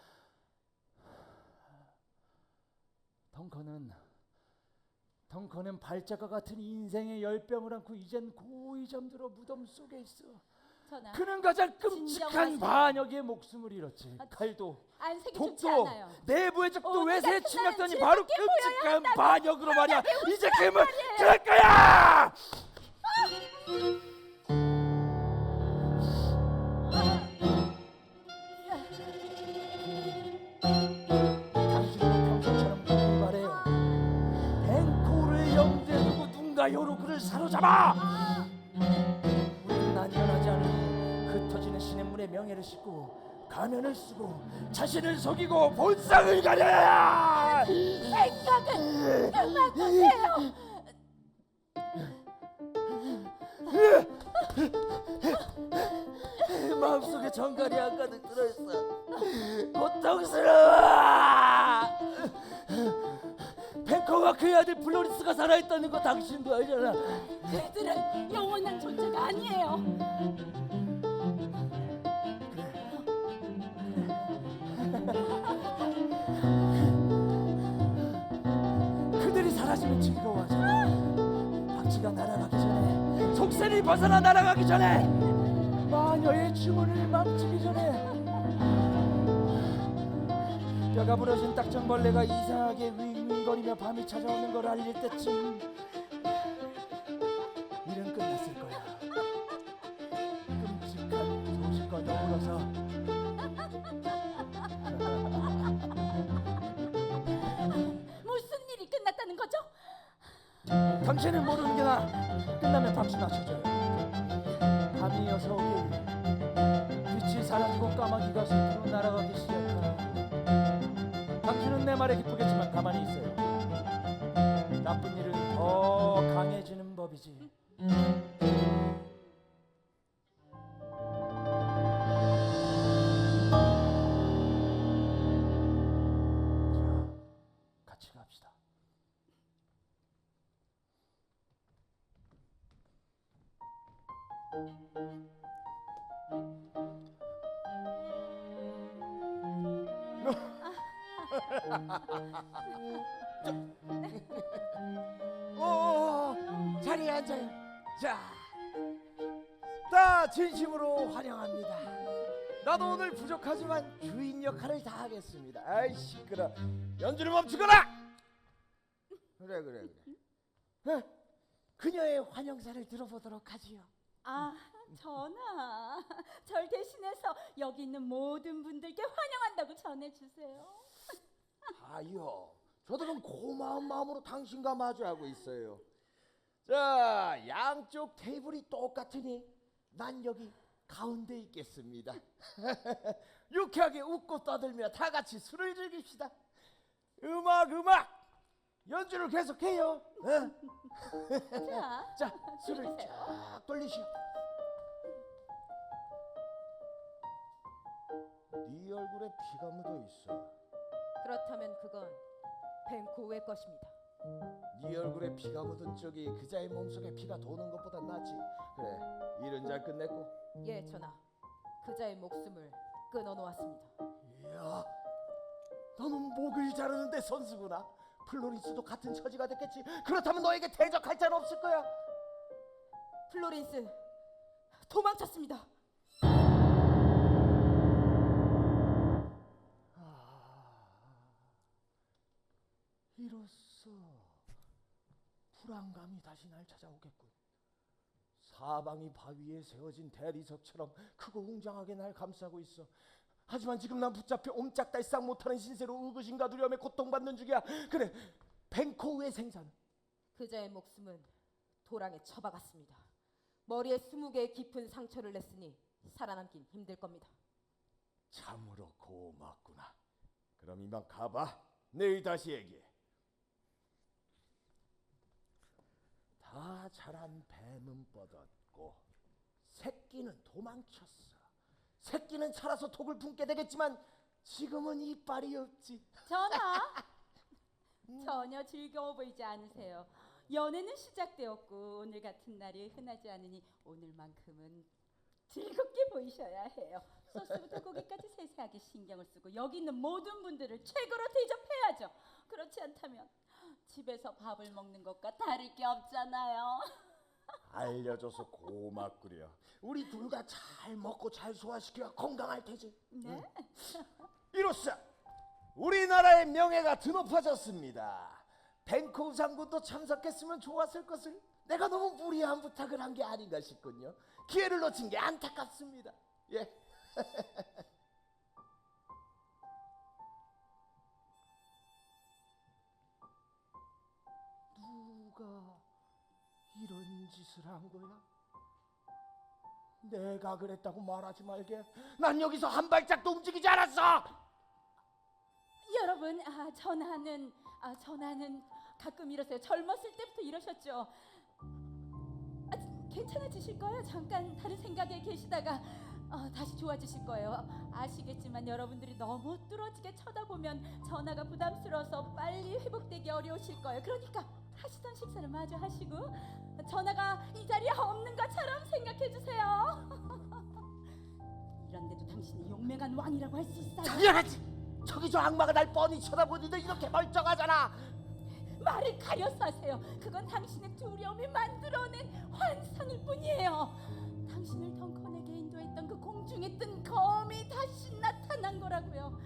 덩커는 발작과 같은 인생의 열병을 안고 이젠 고이 잠들어 무덤 속에 있어. 전하, 그는 가장 끔찍한 진정하세요. 반역의 목숨을 잃었지. 칼도, 안색이 좋지 독도, 않아요. 내부의 적도, 오늘 외세에 같은 침략자니 날은 바로 즐겁게 끔찍한 보여야 반역으로 말이야. 이제 그만 그럴 거야. 당신도 평소처럼 그러길 바래요. 벤코를 염두에 두고 누군가 여로 그를 사로잡아. 우리는 안전하지 않으니 흩어지는 시냇물에 명예를 싣고 가면을 쓰고 자신을 속이고 본성을 가려야 생각은 그만두세요. 마음속에 정갈이 한가득 들어있어. 고통스러워. 뱅커와 그의 아들 플로리스가 살아있다는 거 당신도 알잖아. 그들은 영원한 존재가 아니에요. 그들이 사라지면 즐거워하잖아. 박쥐가 날아가기 전에, 속셈이 벗어나 날아가기 전에, 마녀의 주문을 망치기 전에, 뼈가 부러진 딱정벌레가 이상하게 윙윙거리며 밤이 찾아오는 걸 알릴 때쯤 일은 끝났을 거야. 끔찍한 소식과 더불어서 무슨 일이 끝났다는 거죠? 당신은 모르는 게 나. 끝나면 당신 맞춰줘요. 밤이 어서 오길. 빛이 사라지고 까마귀가 숲으로 날아가기 시작하라. 당신은 내 말에 기쁘겠지만 가만히 있어요. 나쁜 일은 더 강해지는 법이지. 자, 같이 갑시다. 오, 자리에 앉아요. 자, 다 진심으로 환영합니다. 나도 오늘 부족하지만 주인 역할을 다 하겠습니다. 아이 시끄러. 연주를 멈추거라. 그래. 그녀의 환영사를 들어보도록 하지요. 아, 전하, 절 대신해서 여기 있는 모든 분들께 환영한다고 전해주세요. 아요, 저들은 고마운 마음으로 당신과 마주하고 있어요. 자, 양쪽 테이블이 똑같으니 난 여기 가운데 있겠습니다. 유쾌하게 웃고 떠들며 다 같이 술을 즐깁시다. 음악 연주를 계속해요. 자, 자, 술을 쫙 돌리시오. 네 얼굴에 피가 묻어 있어. 그렇다면 그건 벤코우의 것입니다. 네 얼굴에 피가 묻은 쪽이 그자의 몸속에 피가 도는 것보다 낫지. 그래, 일은 잘 끝냈고. 예, 전하. 그자의 목숨을 끊어놓았습니다. 이야, 너는 목을 자르는데 선수구나. 플로리스도 같은 처지가 됐겠지. 그렇다면 너에게 대적할 자는 없을 거야. 플로린스 도망쳤습니다. 이로써 불안감이 다시 날 찾아오겠군. 사방이 바위에 세워진 대리석처럼 크고 웅장하게 날 감싸고 있어. 하지만 지금 난 붙잡혀 옴짝달싹 못하는 신세로 의구심과 두려움에 고통받는 중이야. 그래, 벤코우의 생사는? 그자의 목숨은 도랑에 처박았습니다. 머리에 20개의 깊은 상처를 냈으니 살아남긴 힘들 겁니다. 참으로 고맙구나. 그럼 이만 가봐. 내일 다시 얘기해. 다 자란 뱀은 뻗었고 새끼는 도망쳤어. 새끼는 살아서 독을 품게 되겠지만 지금은 이빨이 없지. 전하, 전혀 즐거워 보이지 않으세요. 연애는 시작되었고 오늘 같은 날이 흔하지 않으니 오늘만큼은 즐겁게 보이셔야 해요. 소스부터 고기까지 세세하게 신경을 쓰고 여기 있는 모든 분들을 최고로 대접해야죠. 그렇지 않다면 집에서 밥을 먹는 것과 다를 게 없잖아요. 알려줘서 고맙구려. 우리 둘 다 잘 먹고 잘 소화시켜야 건강할 테지. 네? 이로써 우리나라의 명예가 드높아졌습니다. 벤코우 장군도 참석했으면 좋았을 것을 내가 너무 무리한 부탁을 한 게 아닌가 싶군요. 기회를 놓친 게 안타깝습니다. 예. 누가 이런 짓을 한 거야? 내가 그랬다고 말하지 말게. 난 여기서 한 발짝도 움직이지 않았어. 여러분, 전하는 가끔 이러세요. 젊었을 때부터 이러셨죠. 괜찮아지실 거예요. 잠깐 다른 생각에 계시다가 다시 좋아지실 거예요. 아시겠지만 여러분들이 너무 뚫어지게 쳐다보면 전하가 부담스러워서 빨리 회복되기 어려우실 거예요. 그러니까 하시던 식사를 마저 하시고 전하가 이 자리에 없는 것처럼 생각해 주세요. 이런데도 당신이 용맹한 왕이라고 할 수 있어요. 당연하지. 저기 저 악마가 날 뻔히 쳐다보는데 이렇게 멀쩡하잖아. 말을 가려서 하세요. 그건 당신의 두려움이 만들어낸 환상일 뿐이에요. 당신을 덩컨에게 인도했던 그 공중에 뜬 검이 다시 나타난 거라고요.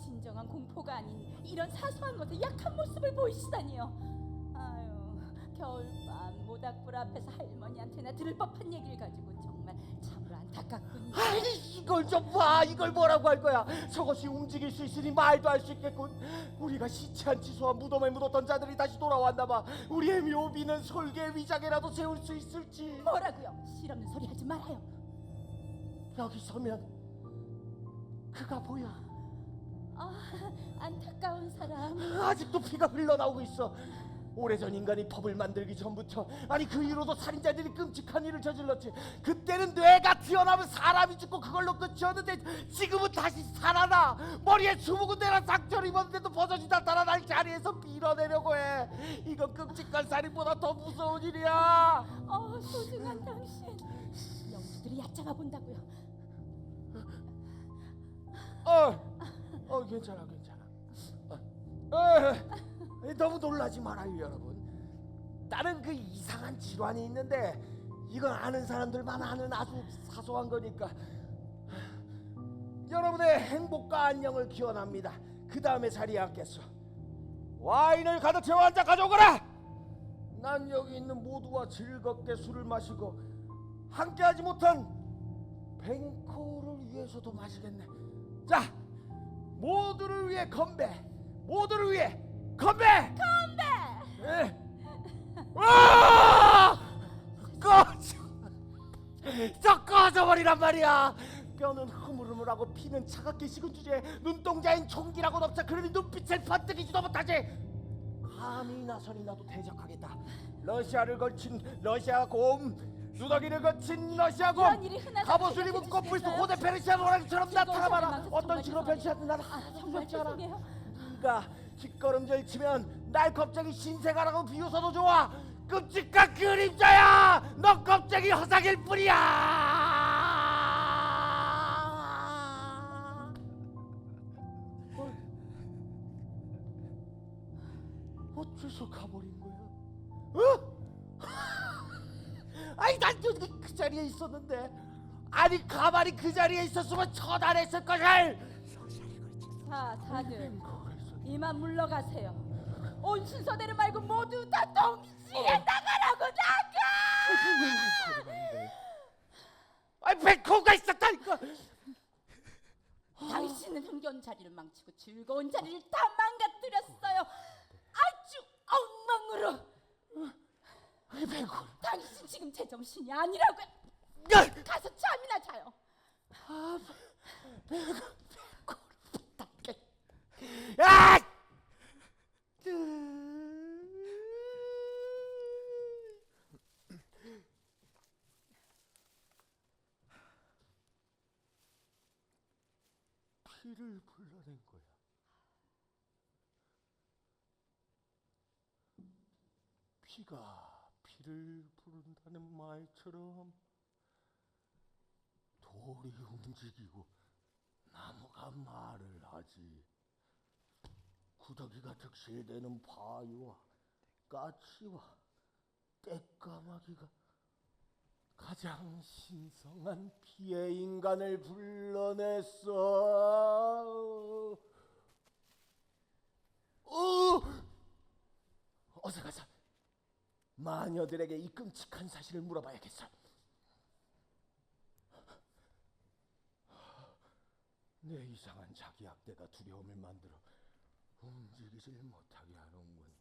진정한 공포가 아닌 이런 사소한 것에 약한 모습을 보이시다니요. 아유, 겨울밤 모닥불 앞에서 할머니한테나 들을 법한 얘기를 가지고 정말 참으로 안타깝군요. 아이, 이걸 좀 봐. 이걸 뭐라고 할 거야. 저것이 움직일 수 있으니 말도 할 수 있겠군. 우리가 시체한 지소와 무덤에 묻었던 자들이 다시 돌아왔나 봐. 우리의 묘비는 솔개 위장에라도 세울 수 있을지. 뭐라고요? 실없는 소리 하지 말아요. 여기 서면 그가 보여. 안타까운 사람. 아직도 피가 흘러나오고 있어. 오래전 인간이 법을 만들기 전부터, 아니 그 이후로도 살인자들이 끔찍한 일을 저질렀지. 그때는 뇌가 튀어나오면 사람이 죽고 그걸로 끝이었는데 지금은 다시 살아나. 머리에 20군데나 상처를 입었는데도 버젓이 나타나 날 자리에서 밀어내려고 해. 이건 끔찍한 살인보다 더 무서운 일이야. 소중한 당신. 영수들이 얕잡아 본다고요. 괜찮아. 너무 놀라지 말아요, 여러분. 다른 그 이상한 질환이 있는데 이건 아는 사람들만 아는 아주 사소한 거니까. 여러분의 행복과 안녕을 기원합니다. 그 다음에 자리에 앉겠어. 와인을 가득 채워 한 잔 가져오거라. 난 여기 있는 모두와 즐겁게 술을 마시고 함께하지 못한 뱅코를 위해서도 마시겠네. 자, 모두를 위해 건배. 모두를 위해 건배! 예. 와! 꺼져버리란 말이야. 뼈는 흐물흐물하고 피는 차갑게 식은 주제에 눈동자엔 총기라고 넘쳐. 그러니 눈빛을 번뜩이지도 못하지. 감히 나선이 나도 대적하겠다. 러시아를 걸친 러시아 곰, 누더기를 거친 러시아 곰, 이런 일이 흔하다고 갑옷을 입은 생각해 꽃불 속 주시겠어요? 고대 페르시아 노랑처럼 나타나봐라. 즐거우셨나요? 어떤 식으로 정말 변신하든 나는 정말 죄송해요. 네가 뒷걸음질 치면 날 겁쟁이 신세가라고 비웃어도 좋아. 끔찍한 그림자야. 너 겁쟁이 허상일 뿐이야. 어째서 가버린 거야? 아니 난 여기 그 자리에 있었는데. 아니 가만히 그 자리에 있었으면 처단했을 것을. 자, 다들 이만 물러가세요. 온 순서대로 말고 모두 다 동시에 나가라고 나가! 아니 백호가 있었다니까. 당신은 흥겨운 자리를 망치고 즐거운 자리를 다 망가뜨렸어요. 아주 엉망으로. 아니 백호. 당신 지금 제정신이 아니라고요. 가서 잠이나 자요. 야! 피를 불러낸 거야. 피가 피를 부른다는 말처럼 돌이 움직이고 나무가 말을 하지. 구더기가 득실대는 바위와 까치와 떼까마귀가 가장 신성한 피의 인간을 불러냈어. 어서 가서 마녀들에게 이 끔찍한 사실을 물어봐야겠어. 내 이상한 자기 악대가 두려움을 만들어 움직이질 못하게 하는군.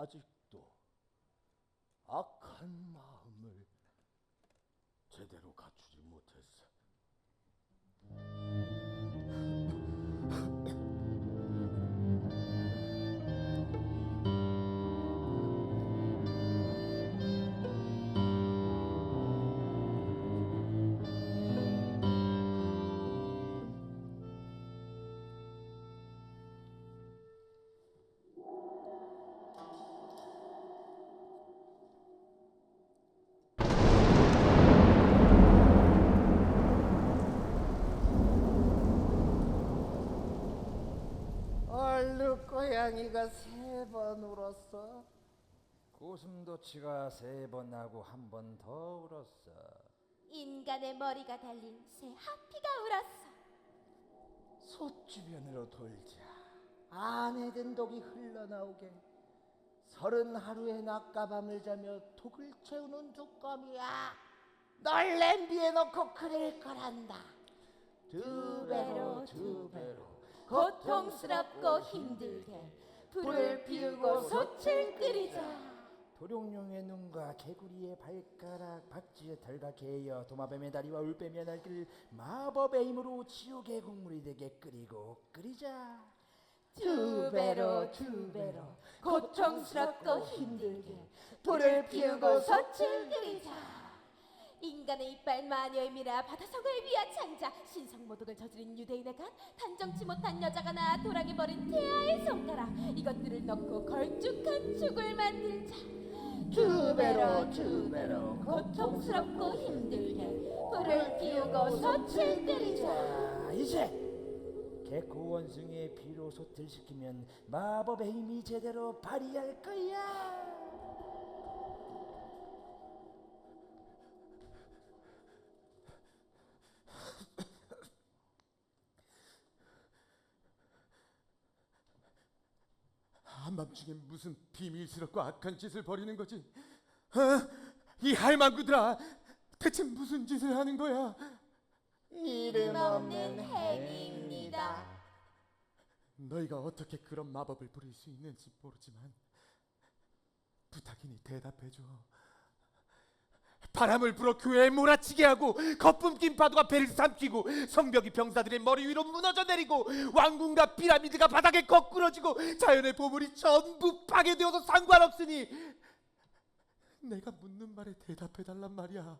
아직도 악한 마음을 제대로 갖추지 못했어. 얼룩 고양이가 3번 울었어. 고슴도치가 3번 하고 1번 더 울었어. 인간의 머리가 달린 새 하피가 울었어. 솥 주변으로 돌자. 안에 든 독이 흘러나오게. 30하루의 낮과 밤을 자며 독을 채우는 두꺼미야. 널 냄비에 넣고 끓일 거란다. 2배로 2배로 고통스럽고 힘들게 불을 피우고 솥을 끓이자. 도룡뇽의 눈과 개구리의 발가락, 박쥐의 털과 개여, 도마뱀의 다리와 울뱀의 날개를 마법의 힘으로 지옥의 국물이 되게 끓이자. 2배로 2배로 고통스럽고 힘들게 불을 피우고 솥을 끓이자. 인간의 이빨 마녀의 미라 바다성어의 위아 창자 신성모독을 저지른 유대인의 간 단정치 못한 여자가 낳아 도랑이 버린 태아의 손가락 이것들을 넣고 걸쭉한 죽을 만들자. 2배로 2배로 고통스럽고 힘들게 불을 피우고 솥을 끓이자. 이제 개코 원숭이의 피로 솥을 시키면 마법의 힘이 제대로 발휘할 거야. 한밤중에 무슨 비밀스럽고 악한 짓을 벌이는 거지? 이 할망구들아, 대체 무슨 짓을 하는 거야? 이름 없는 행위입니다. 너희가 어떻게 그런 마법을 부릴 수 있는지 모르지만 부탁이니 대답해줘. 바람을 불어 교회에 몰아치게 하고 거품 낀 파도가 배를 삼키고 성벽이 병사들의 머리 위로 무너져 내리고 왕궁과 피라미드가 바닥에 거꾸러지고 자연의 보물이 전부 파괴되어도 상관없으니 내가 묻는 말에 대답해달란 말이야.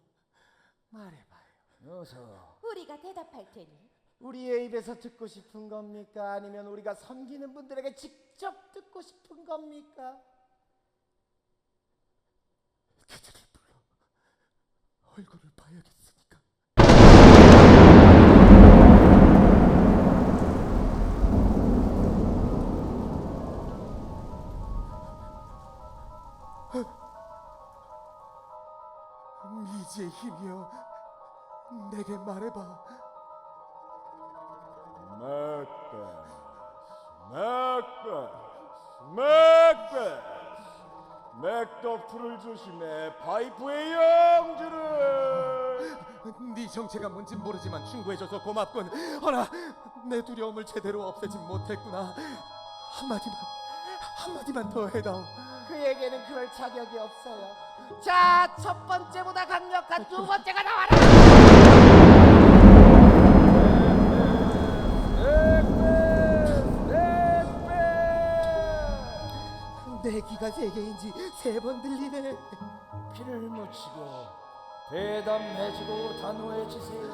말해봐요. 어서. 우리가 대답할 테니 우리의 입에서 듣고 싶은 겁니까? 아니면 우리가 섬기는 분들에게 직접 듣고 싶은 겁니까? 그들을 불러 얼굴을 봐야겠으니까. 미지의 힘이여, 내게 말해봐. 맥더프를 조심해. 파이프의 영주를. 네 정체가 뭔진 모르지만 충고해줘서 고맙군. 허나 내 두려움을 제대로 없애진 못했구나. 한마디만 더 해다오. 그에게는 그럴 자격이 없어요. 자, 첫 번째보다 강력한 두 번째가 나와라. 내 귀가 3개인지 3번 들리네. 피를 묻히고 대담해지고 단호해지세요.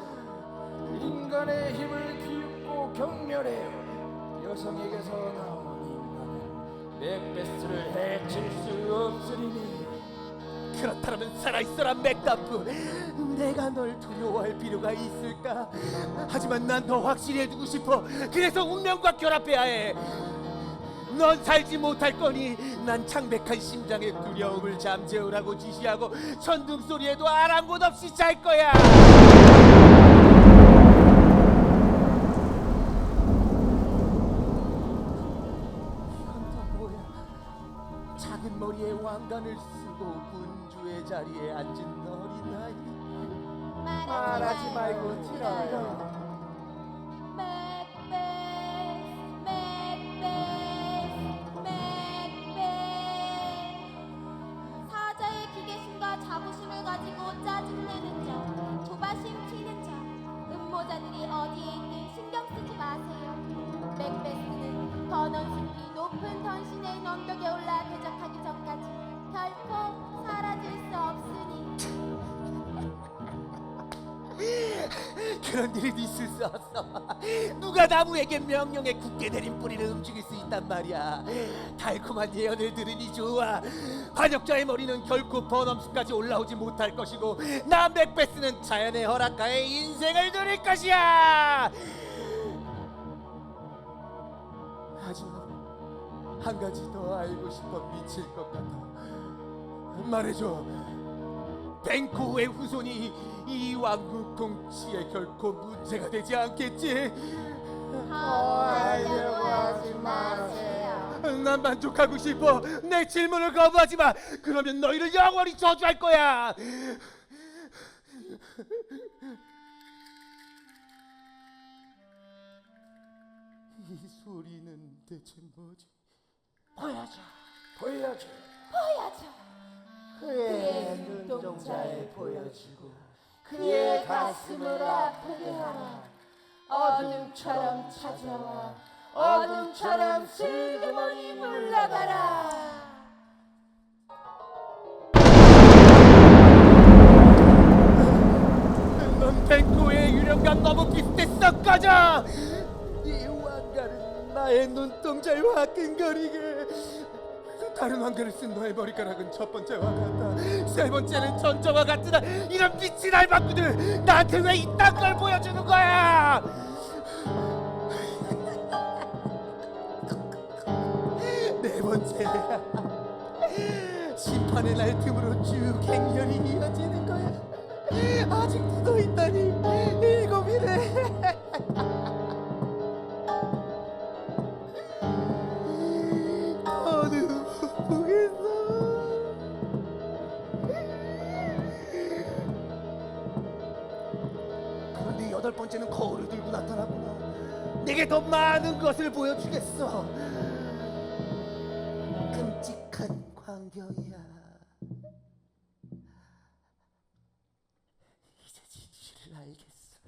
인간의 힘을 비웃고 경멸해요. 여성에게서 나온 인간은 맥베스를 해칠 수 없으리니. 그렇다면 살아있어라 맥다프. 내가 널 두려워할 필요가 있을까? 하지만 난 더 확실히 해두고 싶어. 그래서 운명과 결합해야 해. 넌 살지 못할 거니 난 창백한 심장의 두려움을 잠재우라고 지시하고 천둥 소리에도 아랑곳 없이 잘 거야. 이건 또 뭐야? 작은 머리에 왕관을 쓰고 군주의 자리에 앉은 어린 아이. 말하지 말고 들어요. 번원숲이 높은 던신의 언덕에 올라 대적하기 전까지 결코 사라질 수 없으니. 그런 일이 있을 수 없어. 누가 나무에게 명령에 굳게 내린 뿌리를 움직일 수 있단 말이야. 달콤한 예언을 들으니 좋아. 반역자의 머리는 결코 버넘숲까지 올라오지 못할 것이고, 나 맥베스는 자연의 허락하에 인생을 누릴 것이야. 하지만 한 가지 더 알고 싶어 미칠 것 같아. 말해줘. 벤코의 후손이 이 왕국 통치에 결코 문제가 되지 않겠지? 하려고 하지 마세요. 난 만족하고 싶어. 내 질문을 거부하지 마. 그러면 너희를 영원히 저주할 거야. 이 소리는 대체 뭐지? 보여줘, 보여줘. 보여줘. 그의 눈동자에 보여주고 그의 가슴을 아프게 하라. 어둠처럼 찾아와 어둠처럼 슬그머니 물러가라. 넌 벤코의 유령과 너무 비슷했어. 꺼져. 이 왕가는 나의 눈동자에 화끈거리게. 다른 왕가를 쓴 너의 머리카락은 첫 번째와 같다. 세 번째는 전저와 같으다. 이런 미친 알바꾼들, 나한테 왜 이딴 걸 보여주는 거야? 네 번째, 심판의 날 틈으로 쭉 행렬이 이어지는 거야. 아직도 더 있다니. 일곱이네. 어느 못 보겠어. 그런데 여덟 번째는 거울을 들고 나타났구나. 내게 더 많은 것을 보여주겠어. 끔찍한 광경이야. 이제 진실을 알겠어.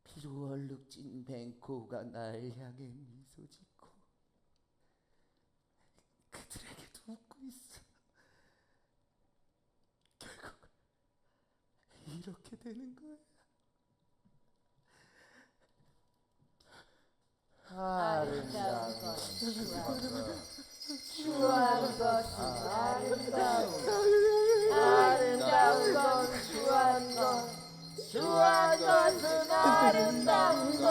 피로 얼룩진 벤코가 날 향해 미소 짓고 그들에게도 웃고 있어. 결국 이렇게 되는 거야. 아름다운 것, 추한 것은 아름다운 것, 아름다운 건 추한 것, 추한 것은 아름다운 것,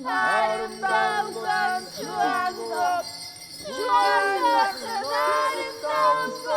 아름다운 건 추한 것, 추한 것은 아름다운 것.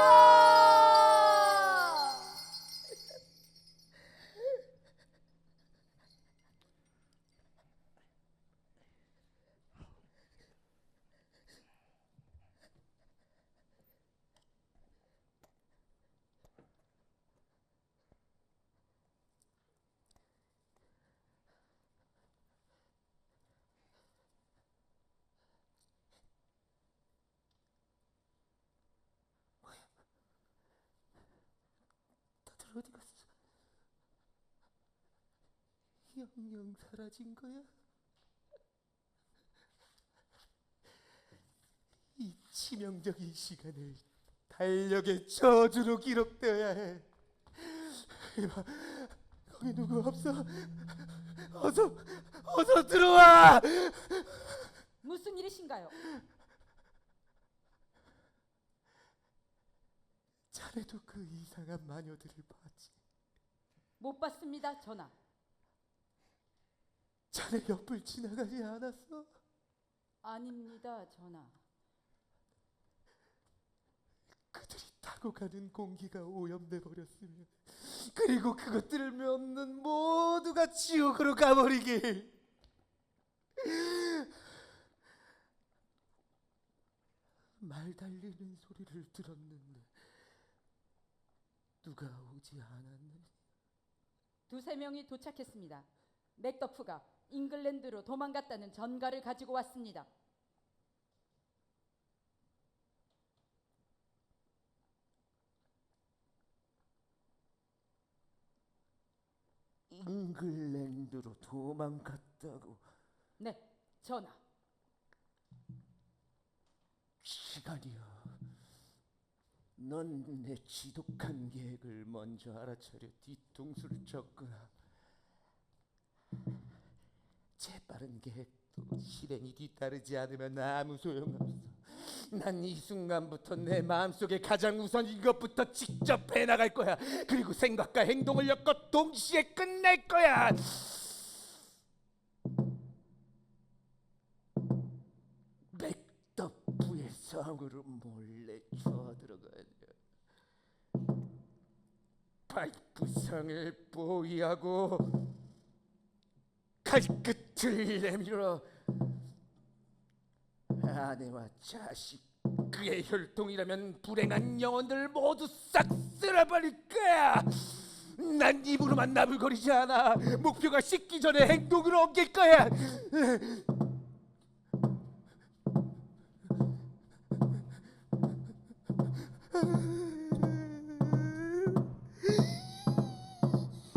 다들 어디 갔어? 영영 사라진 거야? 이 치명적인 시간을 달력의 저주로 기록되어야 해. 이봐, 거기 누구 없어? 어서 들어와. 무슨 일이신가요? 자네도 그 이상한 마녀들을 봤지? 못 봤습니다, 전하. 자네 옆을 지나가지 않았어? 아닙니다, 전하. 그들이 타고 가는 공기가 오염돼 버렸으면, 그리고 그것들을 맺는 모두가 지옥으로 가버리길. 말 달리는 소리를 들었는데 누가 오지 않았느냐? 두세 명이 도착했습니다. 맥더프가 잉글랜드로 도망갔다는 전가를 가지고 왔습니다. 잉글랜드로 도망갔다고? 네, 전하. 시간이여. 넌 내 지독한 계획을 먼저 알아차려 뒤통수를 쳤구나. 재빠른 계획도 실행이 뒤따르지 않으면 아무 소용없어. 난 이 순간부터 내 마음속에 가장 우선인 것부터 직접 해나갈 거야. 그리고 생각과 행동을 엮어 동시에 끝낼 거야. 맥더프의 성으로 몰래 쳐들어가냐. 파이프성을 보위하고 칼끝을 내밀어 아내와 자식, 그의 혈통이라면 불행한 영혼들을 모두 싹 쓸어버릴 거야. 난 입으로만 나불거리지 않아. 목표가 식기 전에 행동으로 옮길 거야.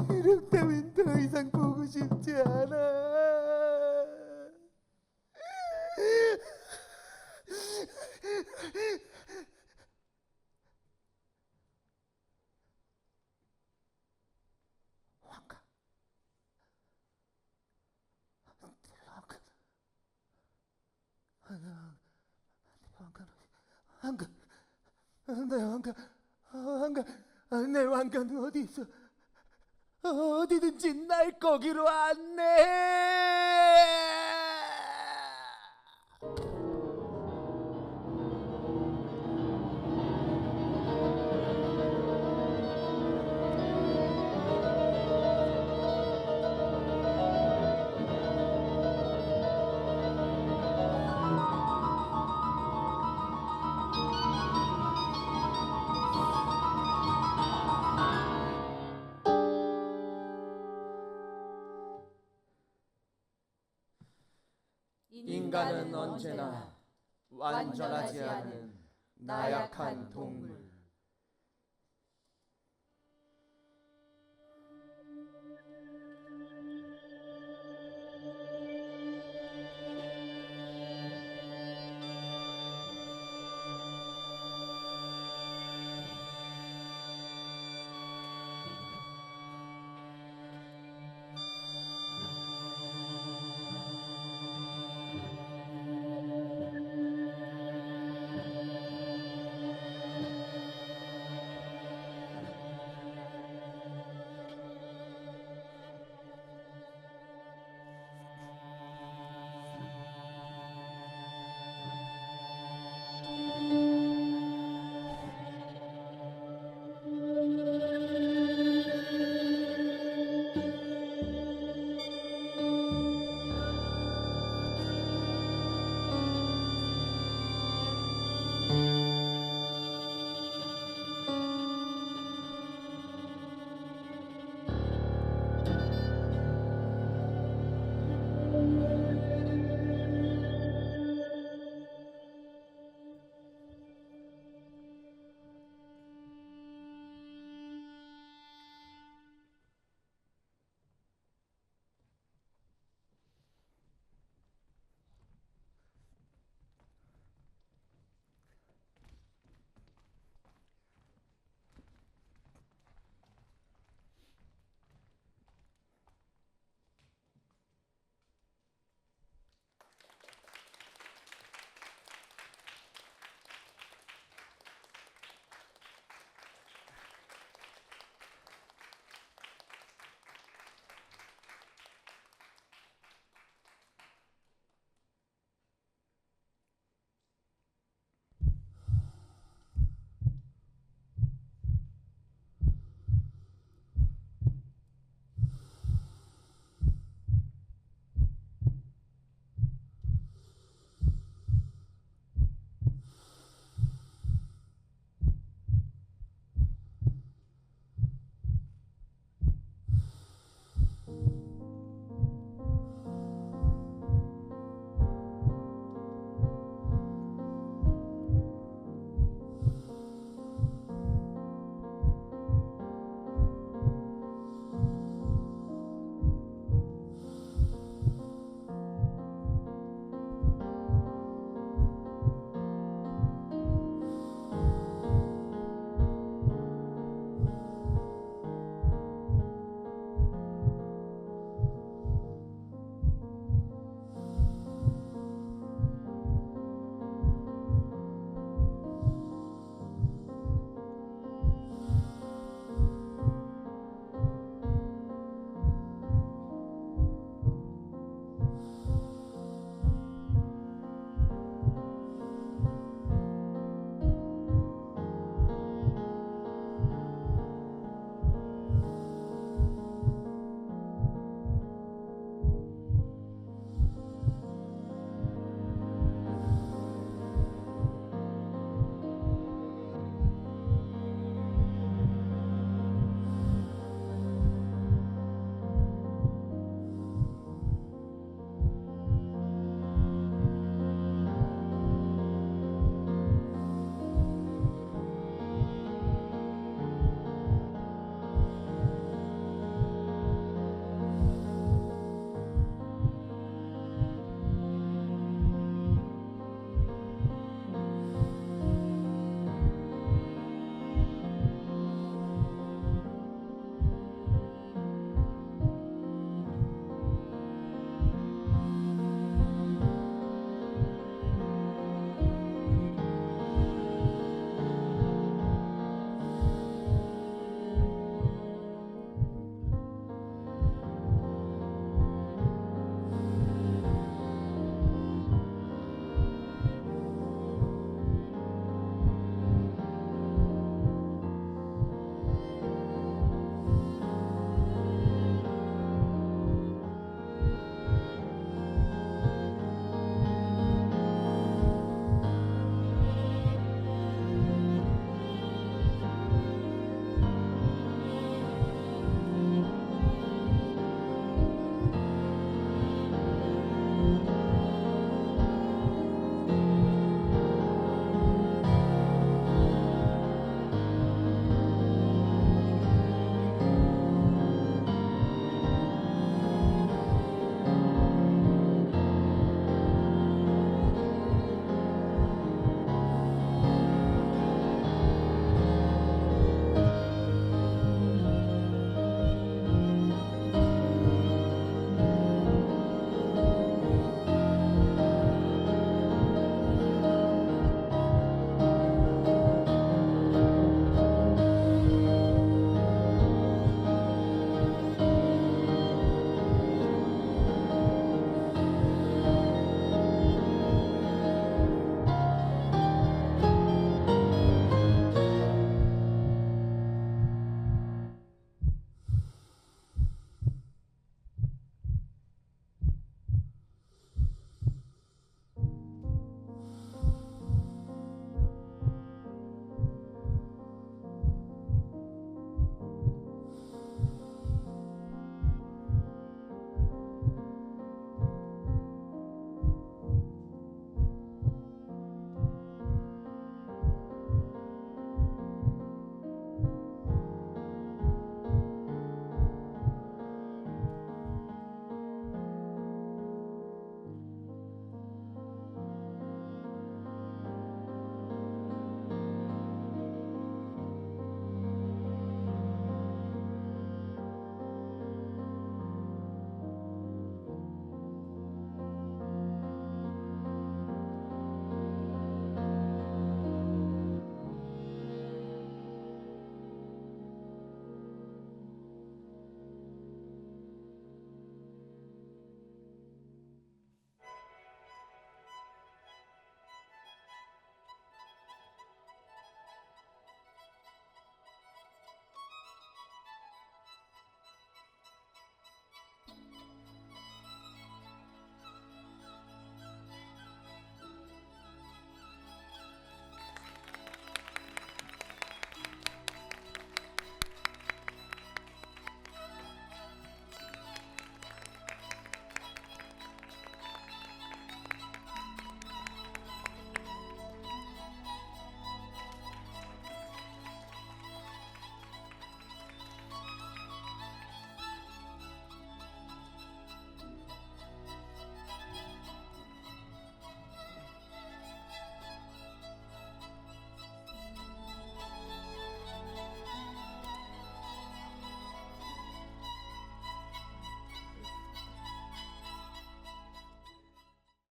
이렇다면 더 이상 보고 싶지 않아. 왕가, 내 왕가는 어디 있어? 어디든지 날 거기로 안내. 인간은 언제나 완전하지 않은 나약한 동물.